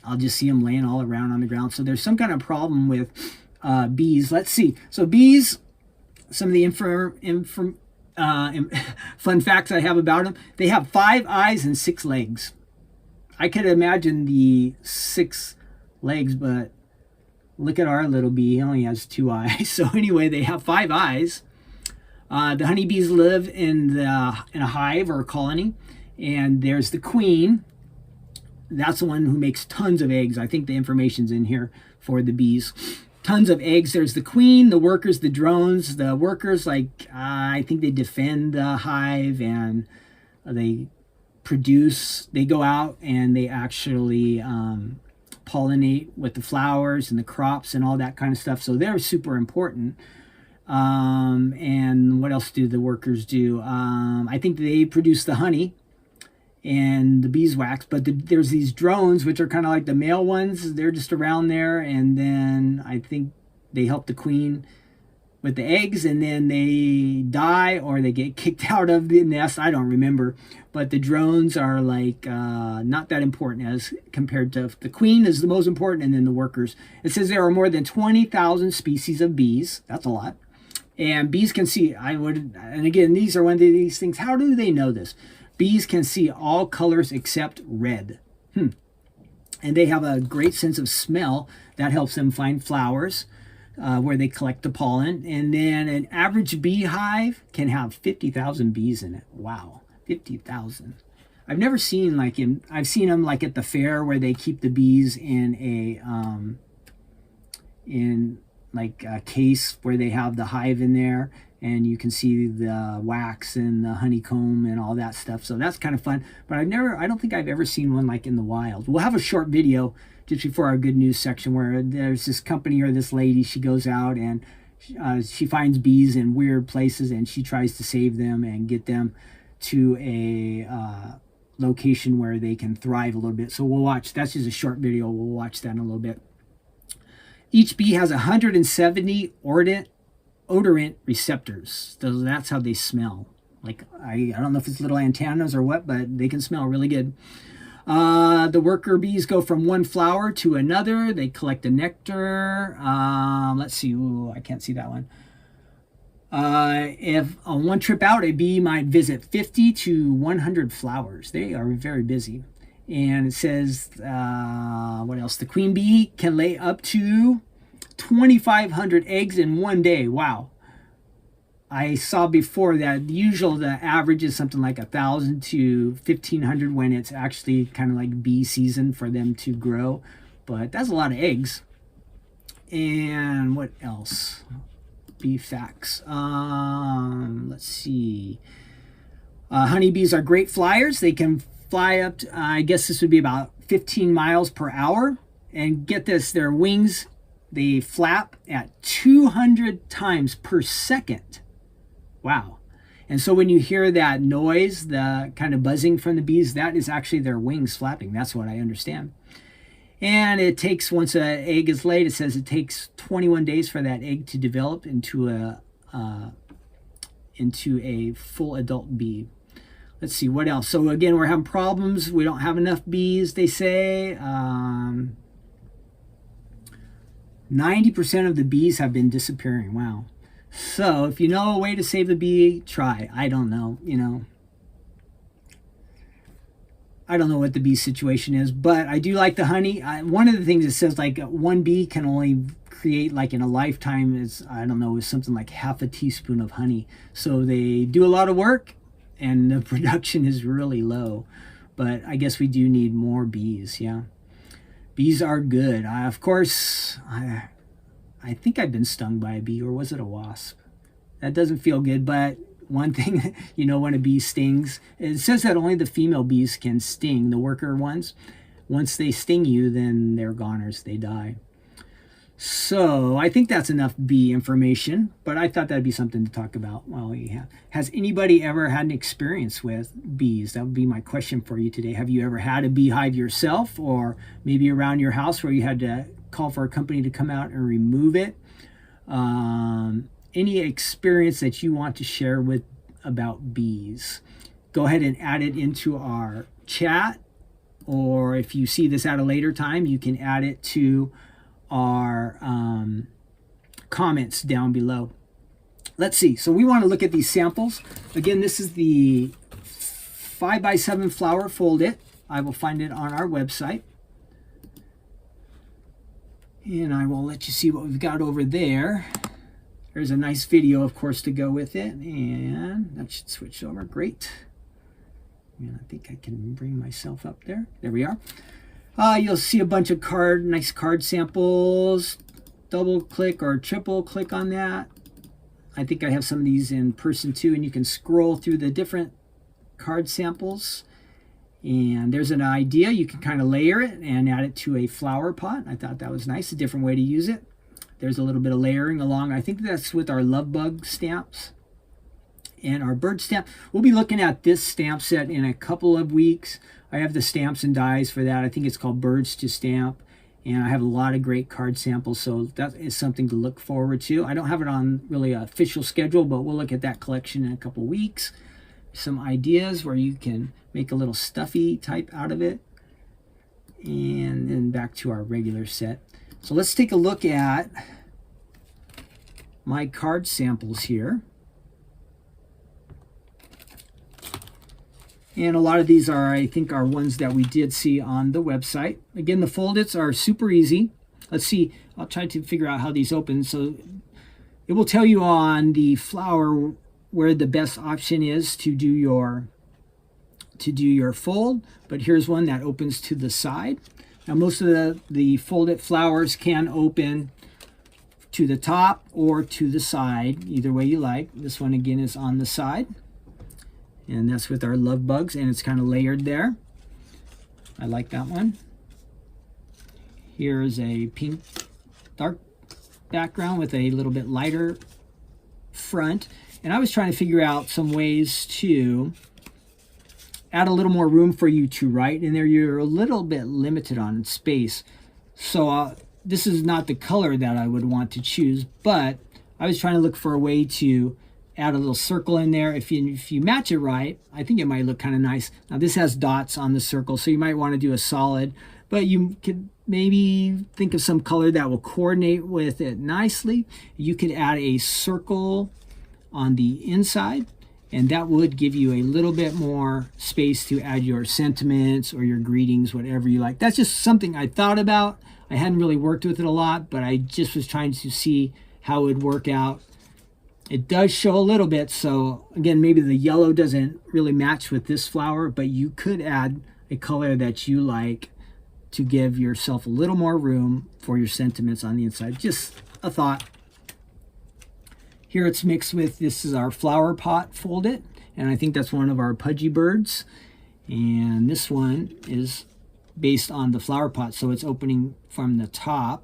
I'll just see them laying all around on the ground. So there's some kind of problem with bees. Let's see. So bees, some of the fun facts I have about them. They have 5 eyes and 6 legs. I could imagine the 6 legs, but look at our little bee. He only has 2 eyes. So anyway, they have 5 eyes. The honeybees live in a hive or a colony, and there's the queen. That's the one who makes tons of eggs. I think the information's in here for the bees. Tons of eggs. There's the queen, the workers, the drones. The workers, I think they defend the hive, and they go out and they actually pollinate with the flowers and the crops and all that kind of stuff. So they're super important. And what else do the workers do? I think they produce the honey and the beeswax, but there's these drones, which are kind of like the male ones. They're just around there, and then I think they help the queen with the eggs, and then they die or they get kicked out of the nest. I don't remember, but the drones are like not that important as compared to the queen is the most important, and then the workers. It says there are more than 20,000 species of bees. That's a lot. And bees can see, and again, these are one of these things. How do they know this? Bees can see all colors except red. And they have a great sense of smell that helps them find flowers where they collect the pollen. And then an average beehive can have 50,000 bees in it. Wow, 50,000. I've never seen I've seen them like at the fair where they keep the bees in a case where they have the hive in there, and you can see the wax and the honeycomb and all that stuff. So that's kind of fun. But I don't think I've ever seen one like in the wild. We'll have a short video just before our good news section where there's this company or this lady, she goes out and she finds bees in weird places and she tries to save them and get them to a location where they can thrive a little bit. So we'll watch, that's just a short video. We'll watch that in a little bit. Each bee has 170 odorant receptors. So that's how they smell. Like, I don't know if it's little antennas or what, but they can smell really good. The worker bees go from one flower to another. They collect the nectar. Let's see. Ooh, I can't see that one. If on one trip out, a bee might visit 50 to 100 flowers. They are very busy. And it says, what else? The queen bee can lay up to 2,500 eggs in one day. Wow. I saw before that the average is something like 1,000 to 1,500 when it's actually kind of like bee season for them to grow. But that's a lot of eggs. And what else? Bee facts. Let's see. Honeybees are great flyers. They can fly up to, I guess this would be about 15 miles per hour. And get this, their wings, they flap at 200 times per second. Wow. And so when you hear that noise, the kind of buzzing from the bees, that is actually their wings flapping. That's what I understand. And it takes, once an egg is laid, it says it takes 21 days for that egg to develop into a full adult bee. Let's see, what else? So again, we're having problems. We don't have enough bees, they say. 90% of the bees have been disappearing. Wow. So if you know a way to save a bee, try. I don't know, I don't know what the bee situation is, but I do like the honey. One of the things it says like one bee can only create like in a lifetime is, I don't know, is something like half a teaspoon of honey. So they do a lot of work and the production is really low. But I guess we do need more bees, yeah. Bees are good. Of course, I think I've been stung by a bee, or was it a wasp? That doesn't feel good, but one thing, when a bee stings, it says that only the female bees can sting, the worker ones. Once they sting you, then they're goners, they die. So I think that's enough bee information, but I thought that'd be something to talk about while we have. Has anybody ever had an experience with bees? That would be my question for you today. Have you ever had a beehive yourself, or maybe around your house where you had to call for a company to come out and remove it? Any experience that you want to share about bees, go ahead and add it into our chat, or if you see this at a later time, you can add it to our comments down below. Let's see. So we want to look at these samples. Again, this is the 5x7 flower fold it. I will find it on our website. And I will let you see what we've got over there. There's a nice video, of course, to go with it. And that should switch over. Great. And I think I can bring myself up there. There we are. You'll see a bunch of nice card samples. Double click or triple click on that. I think I have some of these in person too, and you can scroll through the different card samples. And there's an idea. You can kind of layer it and add it to a flower pot. I thought that was nice, a different way to use it. there's a little bit of layering along. I think that's with our love bug stamps and our bird stamp. We'll be looking at this stamp set in a couple of weeks. I have the stamps and dies for that. I think it's called Birds to Stamp, and I have a lot of great card samples, so that is something to look forward to. I don't have it on really an official schedule, but we'll look at that collection in a couple of weeks. Some ideas where you can make a little stuffy type out of it. And then back to our regular set. So let's take a look at my card samples here. And a lot of these are, I think, are ones that we did see on the website. Again, the fold-its are super easy. Let's see, I'll try to figure out how these open. So it will tell you on the flower where the best option is to do your fold, but here's one that opens to the side. Now most of the folded flowers can open to the top or to the side, either way you like. This one again is on the side, and that's with our love bugs, and it's kind of layered there. I like that one. Here's a pink dark background with a little bit lighter front, and I was trying to figure out some ways to add a little more room for you to write in there. You're a little bit limited on space, so this is not the color that I would want to choose, but I was trying to look for a way to add a little circle in there. If you match it right, I think it might look kind of nice. Now this has dots on the circle, so you might want to do a solid, but you could maybe think of some color that will coordinate with it nicely. You could add a circle on the inside, and that would give you a little bit more space to add your sentiments or your greetings, whatever you like. That's just something I thought about. I hadn't really worked with it a lot, but I just was trying to see how it would work out. It does show a little bit, so again, maybe the yellow doesn't really match with this flower, but you could add a color that you like to give yourself a little more room for your sentiments on the inside. Just a thought. Here it's mixed with, this is our flower pot folded, and I think that's one of our pudgy birds. And this one is based on the flower pot, so it's opening from the top,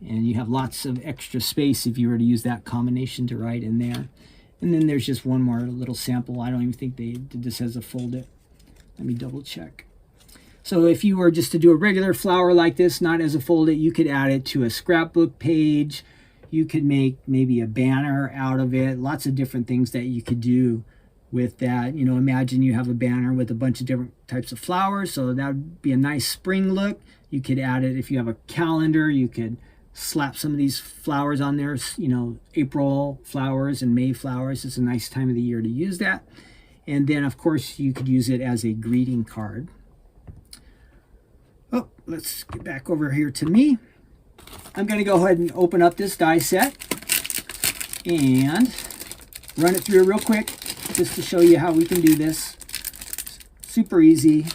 and you have lots of extra space if you were to use that combination to write in there. And then there's just one more little sample. I don't even think they did this as a fold-it. Let me double check. So if you were just to do a regular flower like this, not as a fold-it, you could add it to a scrapbook page. You could make maybe a banner out of it. Lots of different things that you could do with that. You know, imagine you have a banner with a bunch of different types of flowers, so that would be a nice spring look. You could add it if you have a calendar. You could slap some of these flowers on there, you know, April flowers and May flowers. It's a nice time of the year to use that. And then of course you could use it as a greeting card. Oh, let's get back over here to me. I'm going to go ahead and open up this die set and run it through real quick just to show you how we can do this. Super easy.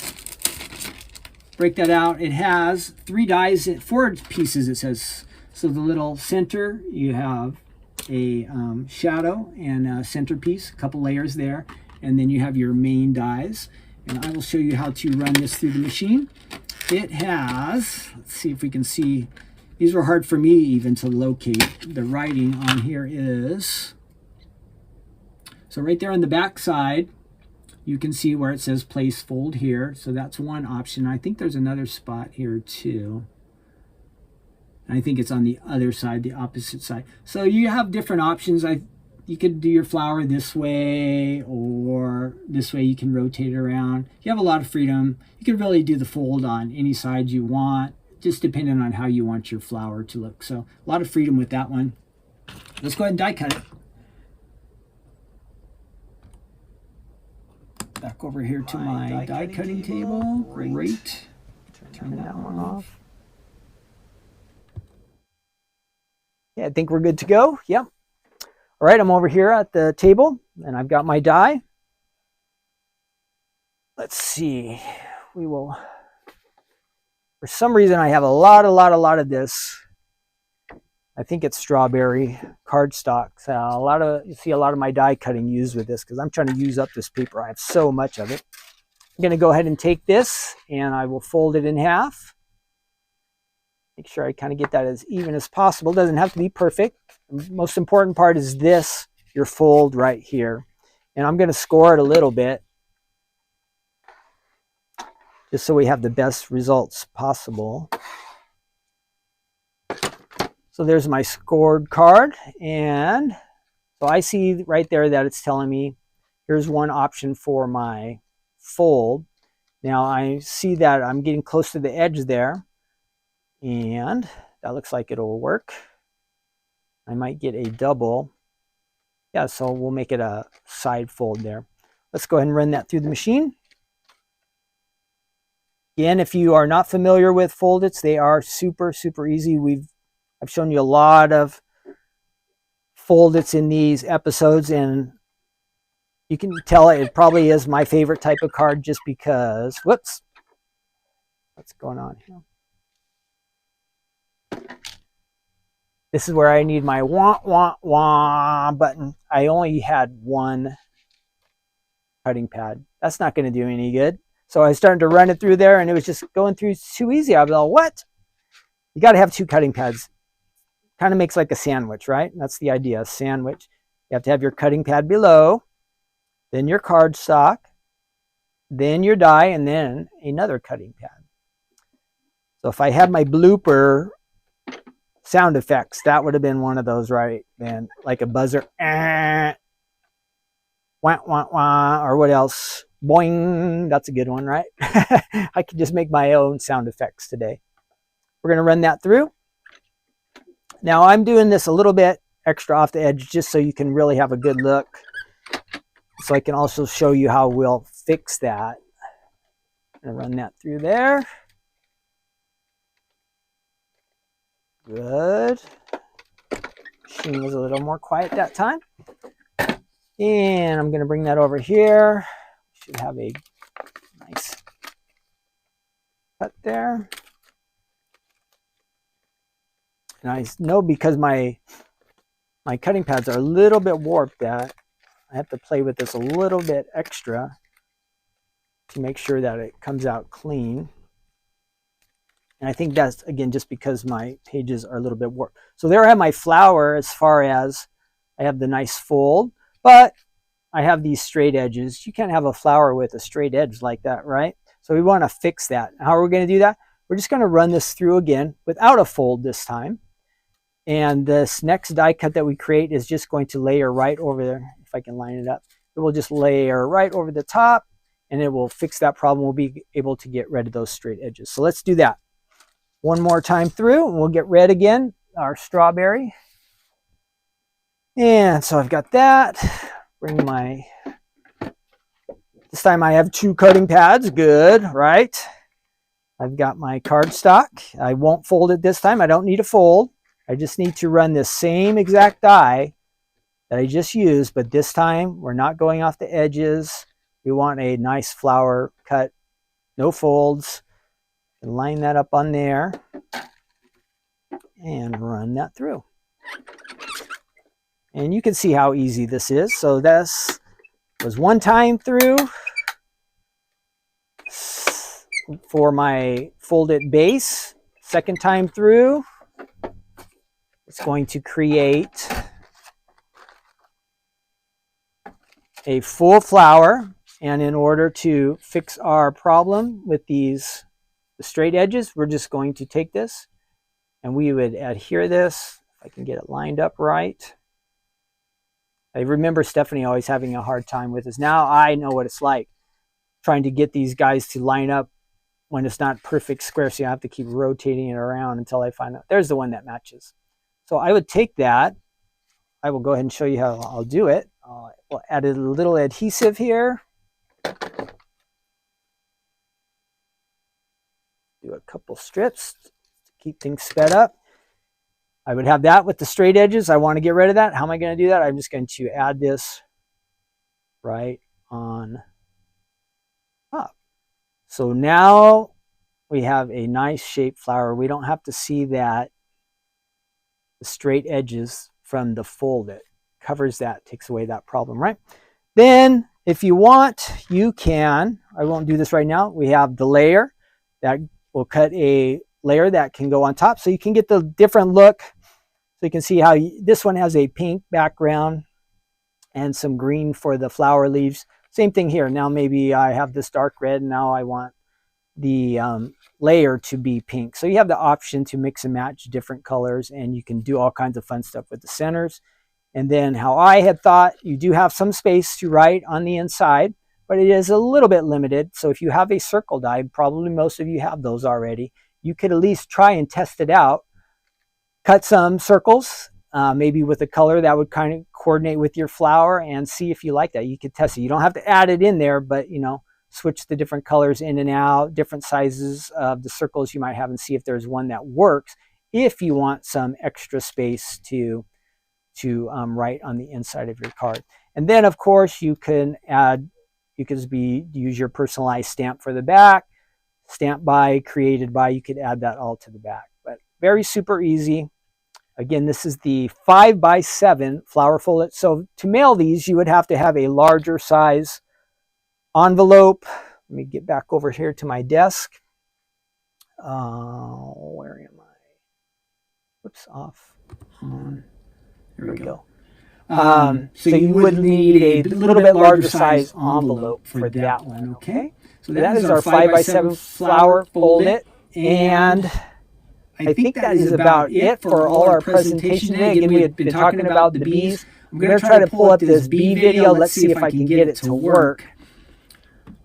Break that out. It has 3 dies, 4 pieces it says. So the little center, you have a shadow and a centerpiece, a couple layers there, and then you have your main dies. And I will show you how to run this through the machine. It has, let's see if we can see, these were hard for me even to locate. The writing on here is, so right there on the back side, you can see where it says place fold here. So that's one option. I think there's another spot here too. I think it's on the other side, the opposite side. So you have different options. You could do your flower this way, or this way you can rotate it around. You have a lot of freedom. You can really do the fold on any side you want, just depending on how you want your flower to look. So a lot of freedom with that one. Let's go ahead and die cut it. Back over here to my die cutting table. Great. Turn that one off. Yeah, I think we're good to go. Yep. All right, I'm over here at the table and I've got my die. Let's see. We will, for some reason I have a lot of this. I think it's strawberry cardstock. So you see a lot of my die cutting used with this because I'm trying to use up this paper. I have so much of it. I'm going to go ahead and take this and I will fold it in half. Make sure I kind of get that as even as possible. It doesn't have to be perfect. The most important part is this, your fold right here. And I'm going to score it a little bit just so we have the best results possible. So there's my scored card. And so I see right there that it's telling me here's one option for my fold. Now I see that I'm getting close to the edge there. And that looks like it'll work. I might get a double. Yeah, so we'll make it a side fold there. Let's go ahead and run that through the machine. Again, if you are not familiar with fold-its, they are super, super easy. I've shown you a lot of fold-its in these episodes, and you can tell it probably is my favorite type of card just because, whoops, what's going on here? This is where I need my wah, wah, wah button. I only had one cutting pad. That's not going to do any good. So I was starting to run it through there, and it was just going through too easy. I was like, what? You got to have two cutting pads. Kind of makes like a sandwich, right? That's the idea, a sandwich. You have to have your cutting pad below, then your cardstock, then your die, and then another cutting pad. So if I had my blooper sound effects, that would have been one of those right then, like a buzzer, wah, wah, wah, or what else? Boing, that's a good one, right? I could just make my own sound effects today. We're going to run that through. Now I'm doing this a little bit extra off the edge just so you can really have a good look. So I can also show you how we'll fix that. I'm going to run that through there. Good. Machine was a little more quiet that time. And I'm going to bring that over here. Should have a nice cut there. And I know because my cutting pads are a little bit warped that I have to play with this a little bit extra to make sure that it comes out clean. And I think that's, again, just because my pages are a little bit warped. So there I have my flower as far as I have the nice fold, but I have these straight edges. You can't have a flower with a straight edge like that, right? So we want to fix that. How are we going to do that? We're just going to run this through again without a fold this time. And this next die cut that we create is just going to layer right over there. If I can line it up, it will just layer right over the top, and it will fix that problem. We'll be able to get rid of those straight edges. So let's do that one more time through, and we'll get red again, our strawberry. And so I've got that. Bring my, this time I have two cutting pads. Good, right? I've got my cardstock. I won't fold it this time. I don't need a fold. I just need to run this same exact die that I just used, but this time we're not going off the edges. We want a nice flower cut, no folds. And line that up on there and run that through. And you can see how easy this is. So this was one time through for my folded base. Second time through, it's going to create a full flower. And in order to fix our problem with the straight edges, we're just going to take this and we would adhere this. If I can get it lined up right. I remember Stephanie always having a hard time with this. Now I know what it's like trying to get these guys to line up when it's not perfect square. So you have to keep rotating it around until I find out. There's the one that matches. So I would take that. I will go ahead and show you how I'll do it. We'll add a little adhesive here. Do a couple strips to keep things sped up. I would have that with the straight edges. I want to get rid of that. How am I going to do that? I'm just going to add this right on top. So now we have a nice shaped flower. We don't have to see that the straight edges from the fold. It covers that, takes away that problem, right? Then if you want, you can, I won't do this right now. We have the layer that will cut a layer that can go on top, so you can get the different look. So you can see how this one has a pink background and some green for the flower leaves. Same thing here. Now maybe I have this dark red, and now I want the layer to be pink. So you have the option to mix and match different colors, and you can do all kinds of fun stuff with the centers. And then how I had thought, you do have some space to write on the inside, but it is a little bit limited. So if you have a circle die, probably most of you have those already, you could at least try and test it out. Cut some circles, maybe with a color that would kind of coordinate with your flower, and see if you like that. You could test it. You don't have to add it in there, but switch the different colors in and out, different sizes of the circles you might have, and see if there's one that works if you want some extra space to write on the inside of your card. And then of course you can add, use your personalized stamp for the back, stamped by, created by, you could add that all to the back. But very super easy. Again, this is the 5x7 flower folded. So to mail these, you would have to have a larger size envelope. Let me get back over here to my desk. Where am I? Whoops, off. There we go. So you would need a little bit larger size envelope for that one, okay? So that is our 5x7 flower folded, and I think that is about it for all our presentation today. Again, we had been talking about the bees. I'm going to try to pull up this bee video. Let's see if I can get it to work.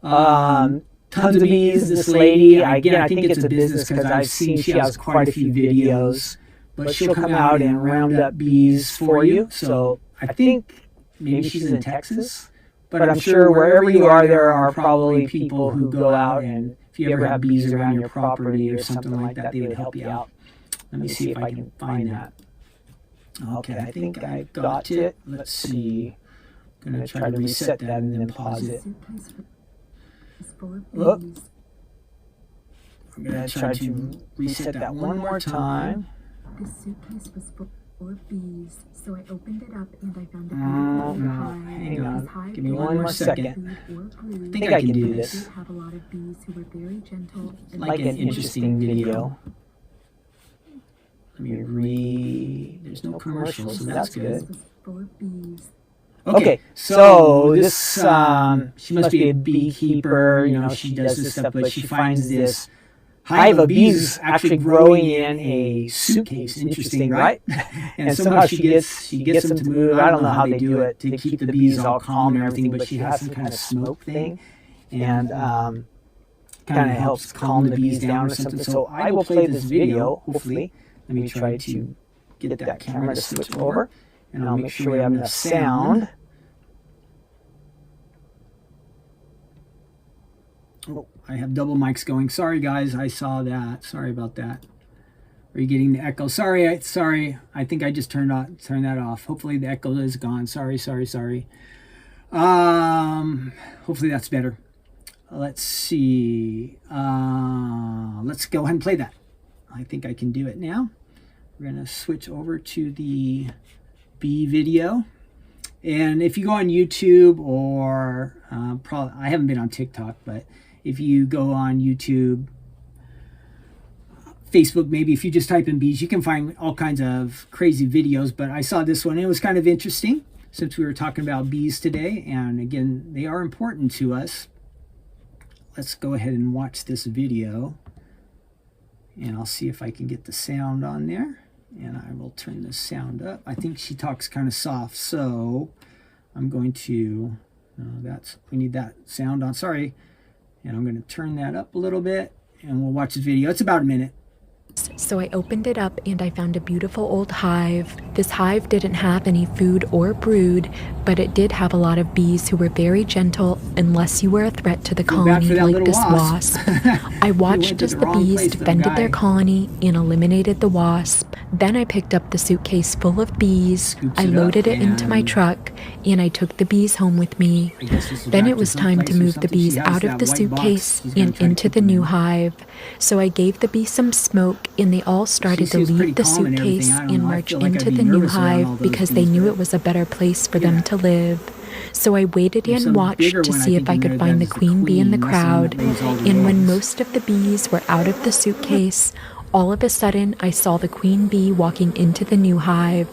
Tons of bees, this lady. Again, I think it's a business because I've seen she has quite a few videos. But she'll come out and round up bees for you. So I think maybe she's in Texas. But I'm sure wherever you are, there are probably people who go out, and if you ever have bees around your property or something like that, they would help you out. Let me see if I can find that. Okay, I think I got it. Let's see. I'm going to try to reset that and then pause it. Look. I'm going to try to reset that one more time. The suitcase was full of bees, so I opened it up and I found a hang on. Give me one more second. I think I can do this. Have a lot of bees who were very gentle and like an interesting video. Let me read. There's no commercials, so that's good. Okay, so this she must be a beekeeper. She does this stuff, but she finds this hive of bees actually growing in a suitcase. Interesting, right? And somehow she gets them to move. I don't know how they do it to keep the bees all calm and everything, but she has some kind of smoke thing, and kind of helps calm the bees down or something. So I will play this video, hopefully. Let me try to get that camera to switch over, and I'll make sure we have enough sound. Oh, I have double mics going. Sorry, guys. I saw that. Sorry about that. Are you getting the echo? Sorry. I think I just turned that off. Hopefully the echo is gone. Sorry. Hopefully that's better. Let's see. Let's go ahead and play that. I think I can do it now. We're going to switch over to the bee video. And if you go on YouTube or probably, I haven't been on TikTok, but if you go on YouTube, Facebook, maybe if you just type in bees, you can find all kinds of crazy videos. But I saw this one. It was kind of interesting since we were talking about bees today. And again, they are important to us. Let's go ahead and watch this video. And I'll see if I can get the sound on there. And I will turn the sound up. I think she talks kind of soft, so I'm going to, we need that sound on, sorry. And I'm going to turn that up a little bit, and we'll watch this video. It's about a minute. So I opened it up and I found a beautiful old hive. This hive didn't have any food or brood, but it did have a lot of bees who were very gentle unless you were a threat to the colony like this wasp. I watched as the bees defended their colony and eliminated the wasp. Then I picked up the suitcase full of bees, I loaded it into my truck, and I took the bees home with me. Then it was time to move the bees out of the suitcase and into the new hive. So I gave the bees some smoke, and they all started to leave the suitcase and march into the new hive because they knew it was a better place for them to live. So I waited and watched to see if I could find the queen bee in the crowd, and when most of the bees were out of the suitcase, All of a sudden, I saw the queen bee walking into the new hive.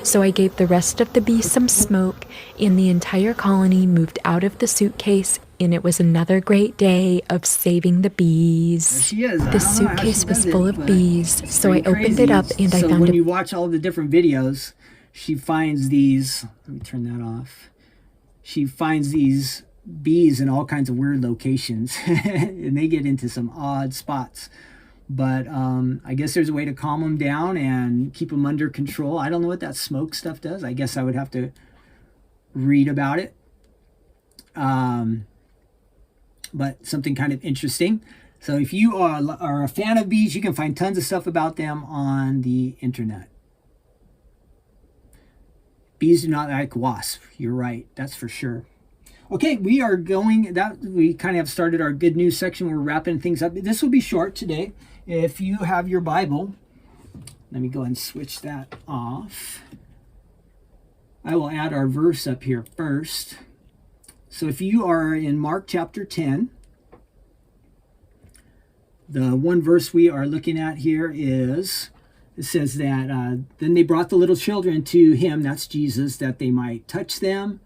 So I gave the rest of the bees some smoke, and the entire colony moved out of the suitcase, and it was another great day of saving the bees. There she is. The suitcase was full of bees, so I opened it up and I so found when you watch all the different videos, she finds these, let me turn that off. She finds these bees in all kinds of weird locations and they get into some odd spots. But I guess there's a way to calm them down and keep them under control. I don't know what that smoke stuff does. I guess I would have to read about it. But something kind of interesting. So if you are a fan of bees, you can find tons of stuff about them on the internet. Bees do not like wasps. You're right. That's for sure. Okay, we kind of have started our good news section. We're wrapping things up. This will be short today. If you have your Bible, let me go ahead and switch that off. I will add our verse up here first. So if you are in Mark chapter 10, the one verse we are looking at here is, it says that then they brought the little children to him, that's Jesus, that they might touch them,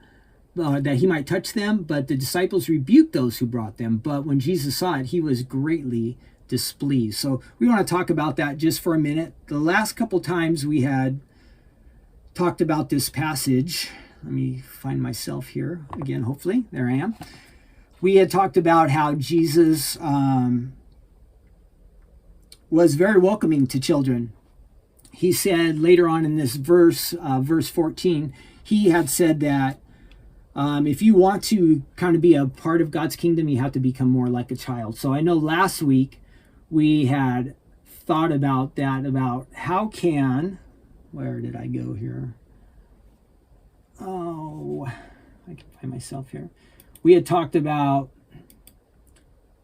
that he might touch them, but the disciples rebuked those who brought them. But when Jesus saw it, he was greatly displeased. So we want to talk about that just for a minute. The last couple times we had talked about this passage, let me find myself here again, hopefully. There I am. We had talked about how Jesus was very welcoming to children. He said later on in this verse, verse 14, he had said that if you want to kind of be a part of God's kingdom, you have to become more like a child. So I know last week we had thought about that, about how can, where did I go here? Oh, I can find myself here. We had talked about,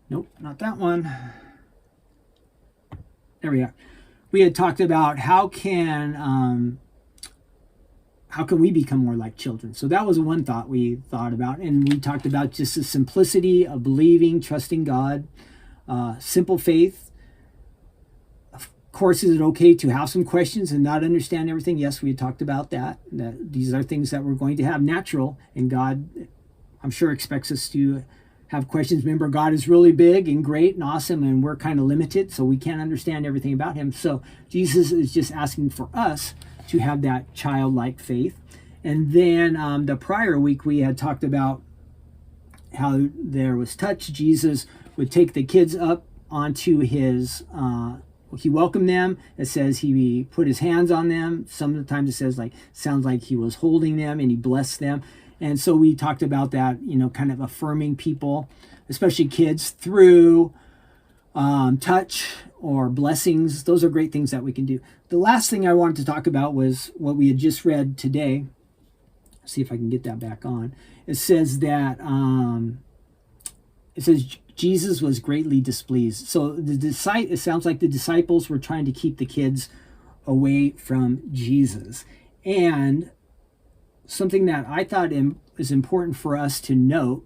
nope, not that one. There we are. We had talked about how can we become more like children? So that was one thought we thought about. And we talked about just the simplicity of believing, trusting God, simple faith. Of course, is it okay to have some questions and not understand everything? Yes, we had talked about that these are things that we're going to have natural. And God, I'm sure, expects us to have questions. Remember, God is really big and great and awesome, and we're kind of limited, so we can't understand everything about him. So Jesus is just asking for us to have that childlike faith. And then the prior week we had talked about how there was touch. Jesus would take the kids up onto his, he welcomed them. It says he put his hands on them. Sometimes it says sounds like he was holding them and he blessed them. And so we talked about that, kind of affirming people, especially kids, through touch or blessings. Those are great things that we can do. The last thing I wanted to talk about was what we had just read today. See if I can get that back on. It says that Jesus was greatly displeased. So it sounds like the disciples were trying to keep the kids away from Jesus. And something that I thought is important for us to note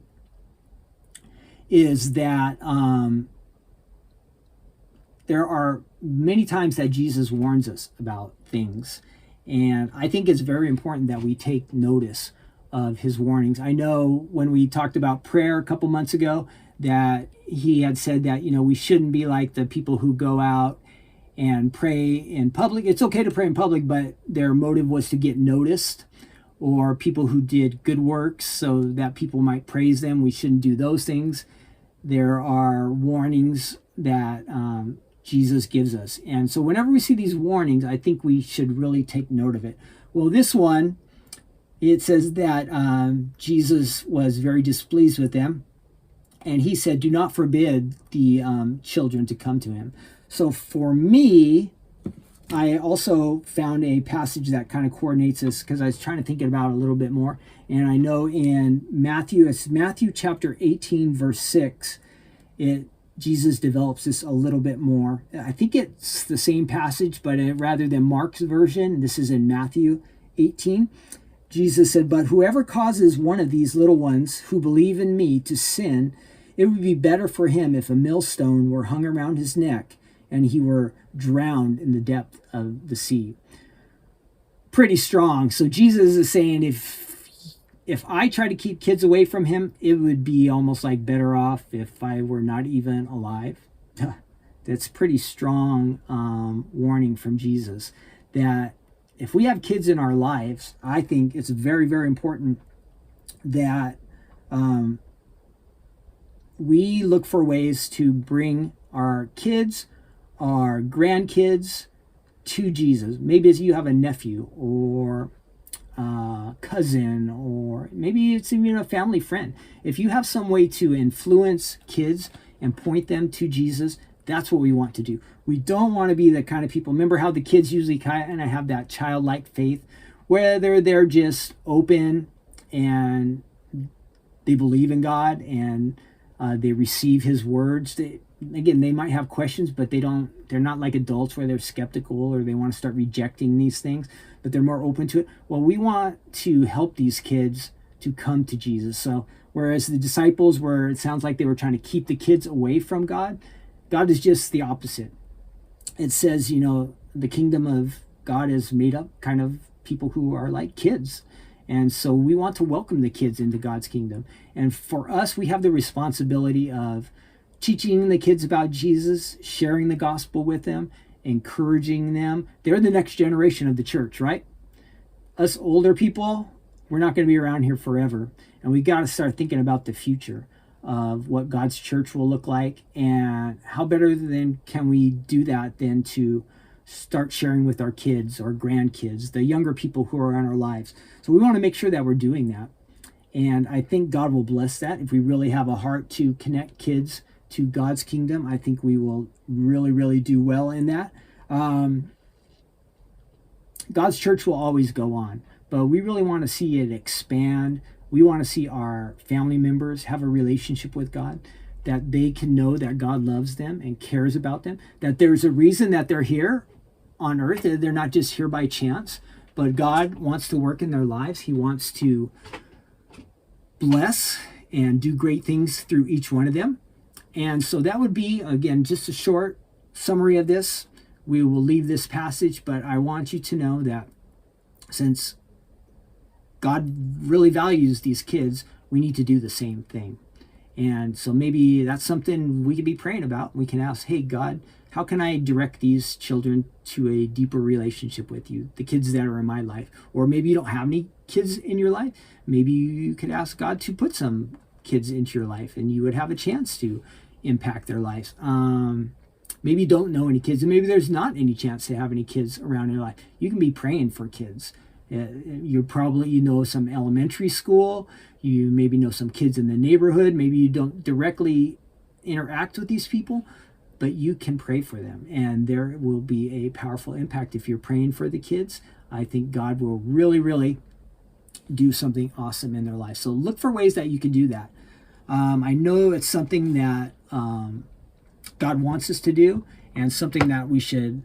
is that there are many times that Jesus warns us about things. And I think it's very important that we take notice of his warnings. I know when we talked about prayer a couple months ago that he had said that, we shouldn't be like the people who go out and pray in public. It's okay to pray in public, but their motive was to get noticed, or people who did good works so that people might praise them. We shouldn't do those things. There are warnings that Jesus gives us. And so whenever we see these warnings, I think we should really take note of it. Well, this one, it says that Jesus was very displeased with them. And he said, do not forbid the children to come to him. So for me, I also found a passage that kind of coordinates this because I was trying to think about it a little bit more. And I know in Matthew, it's Matthew chapter 18, verse 6, Jesus develops this a little bit more. I think it's the same passage, but rather than Mark's version, this is in Matthew 18. Jesus said, but whoever causes one of these little ones who believe in me to sin, it would be better for him if a millstone were hung around his neck and he were drowned in the depth of the sea. Pretty strong. So Jesus is saying, if I try to keep kids away from him, it would be almost like better off if I were not even alive. That's pretty strong warning from Jesus, that if we have kids in our lives, I think it's very, very important that we look for ways to bring our kids, our grandkids to Jesus. Maybe as you have a nephew or cousin, or maybe it's even a family friend. If you have some way to influence kids and point them to Jesus, that's what we want to do. We don't want to be the kind of people, remember how the kids usually kind of have that childlike faith, whether they're just open and they believe in God and they receive his words. They might have questions, but they're not like adults where they're skeptical or they want to start rejecting these things, but they're more open to it. Well, we want to help these kids to come to Jesus. So whereas the disciples it sounds like they were trying to keep the kids away from God, God is just the opposite. It says, the kingdom of God is made up kind of people who are like kids. And so we want to welcome the kids into God's kingdom. And for us, we have the responsibility of teaching the kids about Jesus, sharing the gospel with them, encouraging them. They're the next generation of the church, right? Us older people, we're not going to be around here forever. And we got to start thinking about the future of what God's church will look like, and how better than can we do that than to start sharing with our kids or grandkids, the younger people who are in our lives. So we want to make sure that we're doing that. And I think God will bless that. If we really have a heart to connect kids to God's kingdom, I think we will really, really do well in that. God's church will always go on, but we really want to see it expand. We want to see our family members have a relationship with God, that they can know that God loves them and cares about them, that there's a reason that they're here on earth. They're not just here by chance, but God wants to work in their lives. He wants to bless and do great things through each one of them. And so that would be, again, just a short summary of this. We will leave this passage, but I want you to know that since God really values these kids, we need to do the same thing. And so maybe that's something we could be praying about. We can ask, hey, God, how can I direct these children to a deeper relationship with you, the kids that are in my life? Or maybe you don't have any kids in your life. Maybe you could ask God to put some kids into your life and you would have a chance to impact their lives. Maybe you don't know any kids, and maybe there's not any chance to have any kids around in your life. You can be praying for kids. You're probably, some elementary school. You maybe know some kids in the neighborhood. Maybe you don't directly interact with these people, but you can pray for them. And there will be a powerful impact if you're praying for the kids. I think God will really, really do something awesome in their life. So look for ways that you can do that. I know it's something that God wants us to do, and something that we should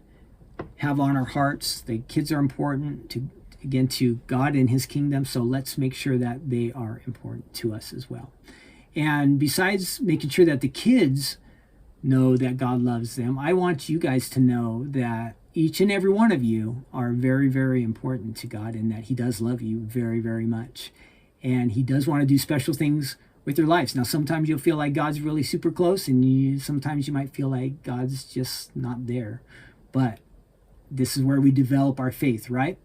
have on our hearts. The kids are important to God and his kingdom, so let's make sure that they are important to us as well. And besides making sure that the kids know that God loves them, I want you guys to know that each and every one of you are very, very important to God, and that he does love you very, very much. And he does want to do special things with your lives. Now, sometimes you'll feel like God's really super close, and sometimes you might feel like God's just not there. But this is where we develop our faith, right?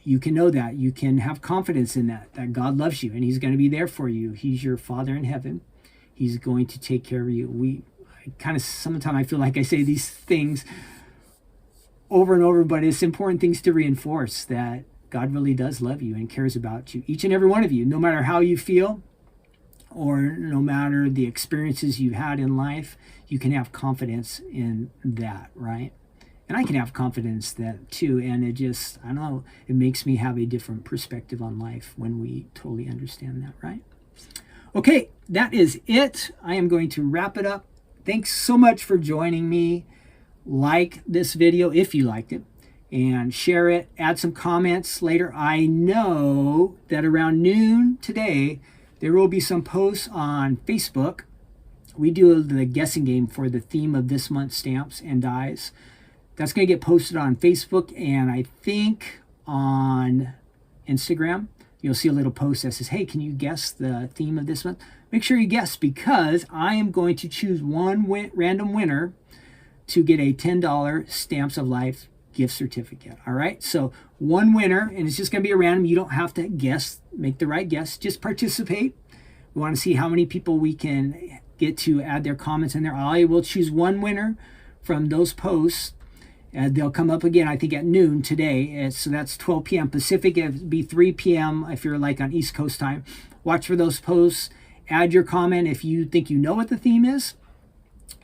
You can know that. You can have confidence in that God loves you and he's going to be there for you. He's your Father in heaven. He's going to take care of you. Sometimes I feel like I say these things over and over, but it's important things to reinforce that God really does love you and cares about you, each and every one of you, no matter how you feel or no matter the experiences you've had in life. You can have confidence in that, right? And I can have confidence that too. And it makes me have a different perspective on life when we totally understand that, right? Okay, that is it. I am going to wrap it up. Thanks so much for joining me. Like this video if you liked it, and share it. Add some comments later. I know that around noon today, there will be some posts on Facebook we do the guessing game for the theme of this month's stamps and dies. That's going to get posted on Facebook and I think on Instagram. You'll see a little post that says, hey, can you guess the theme of this month? Make sure you guess, because I am going to choose one random winner to get a $10 Stamps of Life gift certificate. All right, so one winner, and it's just going to be a random. You don't have to guess, make the right guess, just participate. We want to see how many people we can get to add their comments in there. I will choose one winner from those posts. They'll come up again, I think, at noon today. So that's 12 p.m. Pacific. It'll be 3 p.m. if you're like on East Coast time. Watch for those posts. Add your comment if you think you know what the theme is.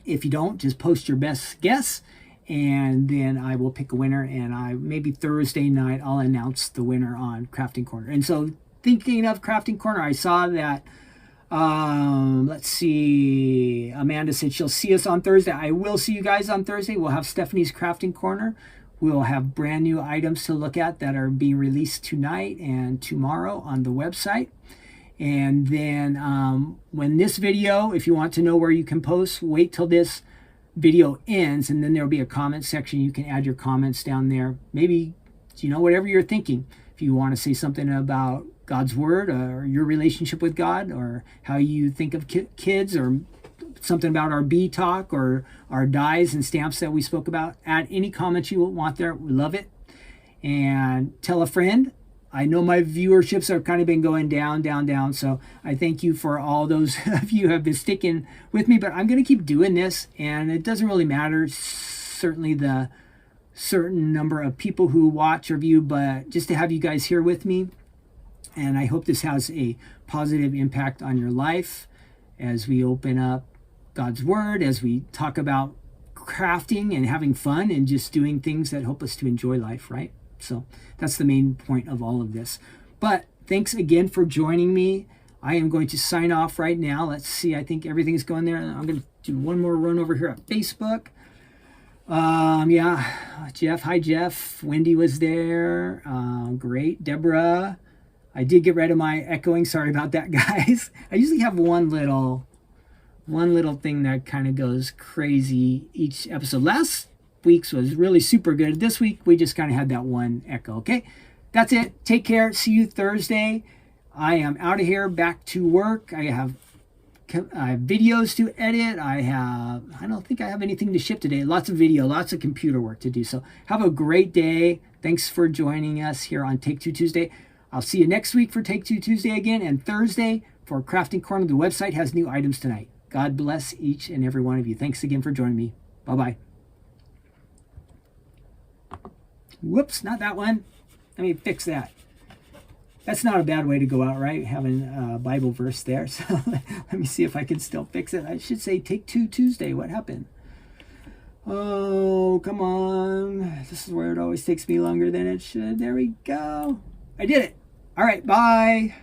If you don't, just post your best guess. And then I will pick a winner. And maybe Thursday night, I'll announce the winner on Crafting Corner. And so thinking of Crafting Corner, I saw that let's see, Amanda said she'll see us on Thursday. I will see you guys on Thursday. We'll have Stephanie's Crafting Corner. We'll have brand new items to look at that are being released tonight and tomorrow on the website. And then when this video, if you want to know where you can post, wait till this video ends, and then there'll be a comment section. You can add your comments down there. Maybe, whatever you're thinking. If you want to say something about God's word or your relationship with God, or how you think of kids, or something about our bee talk or our dies and stamps that we spoke about, add any comments you want there. We love it. And tell a friend. I know my viewerships have kind of been going down. So I thank you for all those of you who have been sticking with me, but I'm going to keep doing this, and it doesn't really matter, certainly the certain number of people who watch or view, but just to have you guys here with me. And I hope this has a positive impact on your life as we open up God's word, as we talk about crafting and having fun and just doing things that help us to enjoy life, right? So that's the main point of all of this. But thanks again for joining me. I am going to sign off right now. Let's see. I think everything's going there. I'm going to do one more run over here at Facebook. Yeah, Jeff. Hi, Jeff. Wendy was there. Great. Deborah. I did get rid of my echoing. Sorry about that, guys. I usually have one little thing that kind of goes crazy each episode. Last week's was really super good. This week we just kind of had that one echo. Okay, that's it. Take care. See you Thursday. I am out of here, back to work. I have videos to edit. I don't think I have anything to ship today. Lots of video, lots of computer work to do. So have a great day. Thanks for joining us here on Take Two Tuesday. I'll see you next week for Take Two Tuesday again, and Thursday for Crafting Corner. The website has new items tonight. God bless each and every one of you. Thanks again for joining me. Bye-bye. Whoops, not that one. Let me fix that. That's not a bad way to go out, right? Having a Bible verse there. So let me see if I can still fix it. I should say Take Two Tuesday. What happened? Oh, come on. This is where it always takes me longer than it should. There we go. I did it. All right, bye.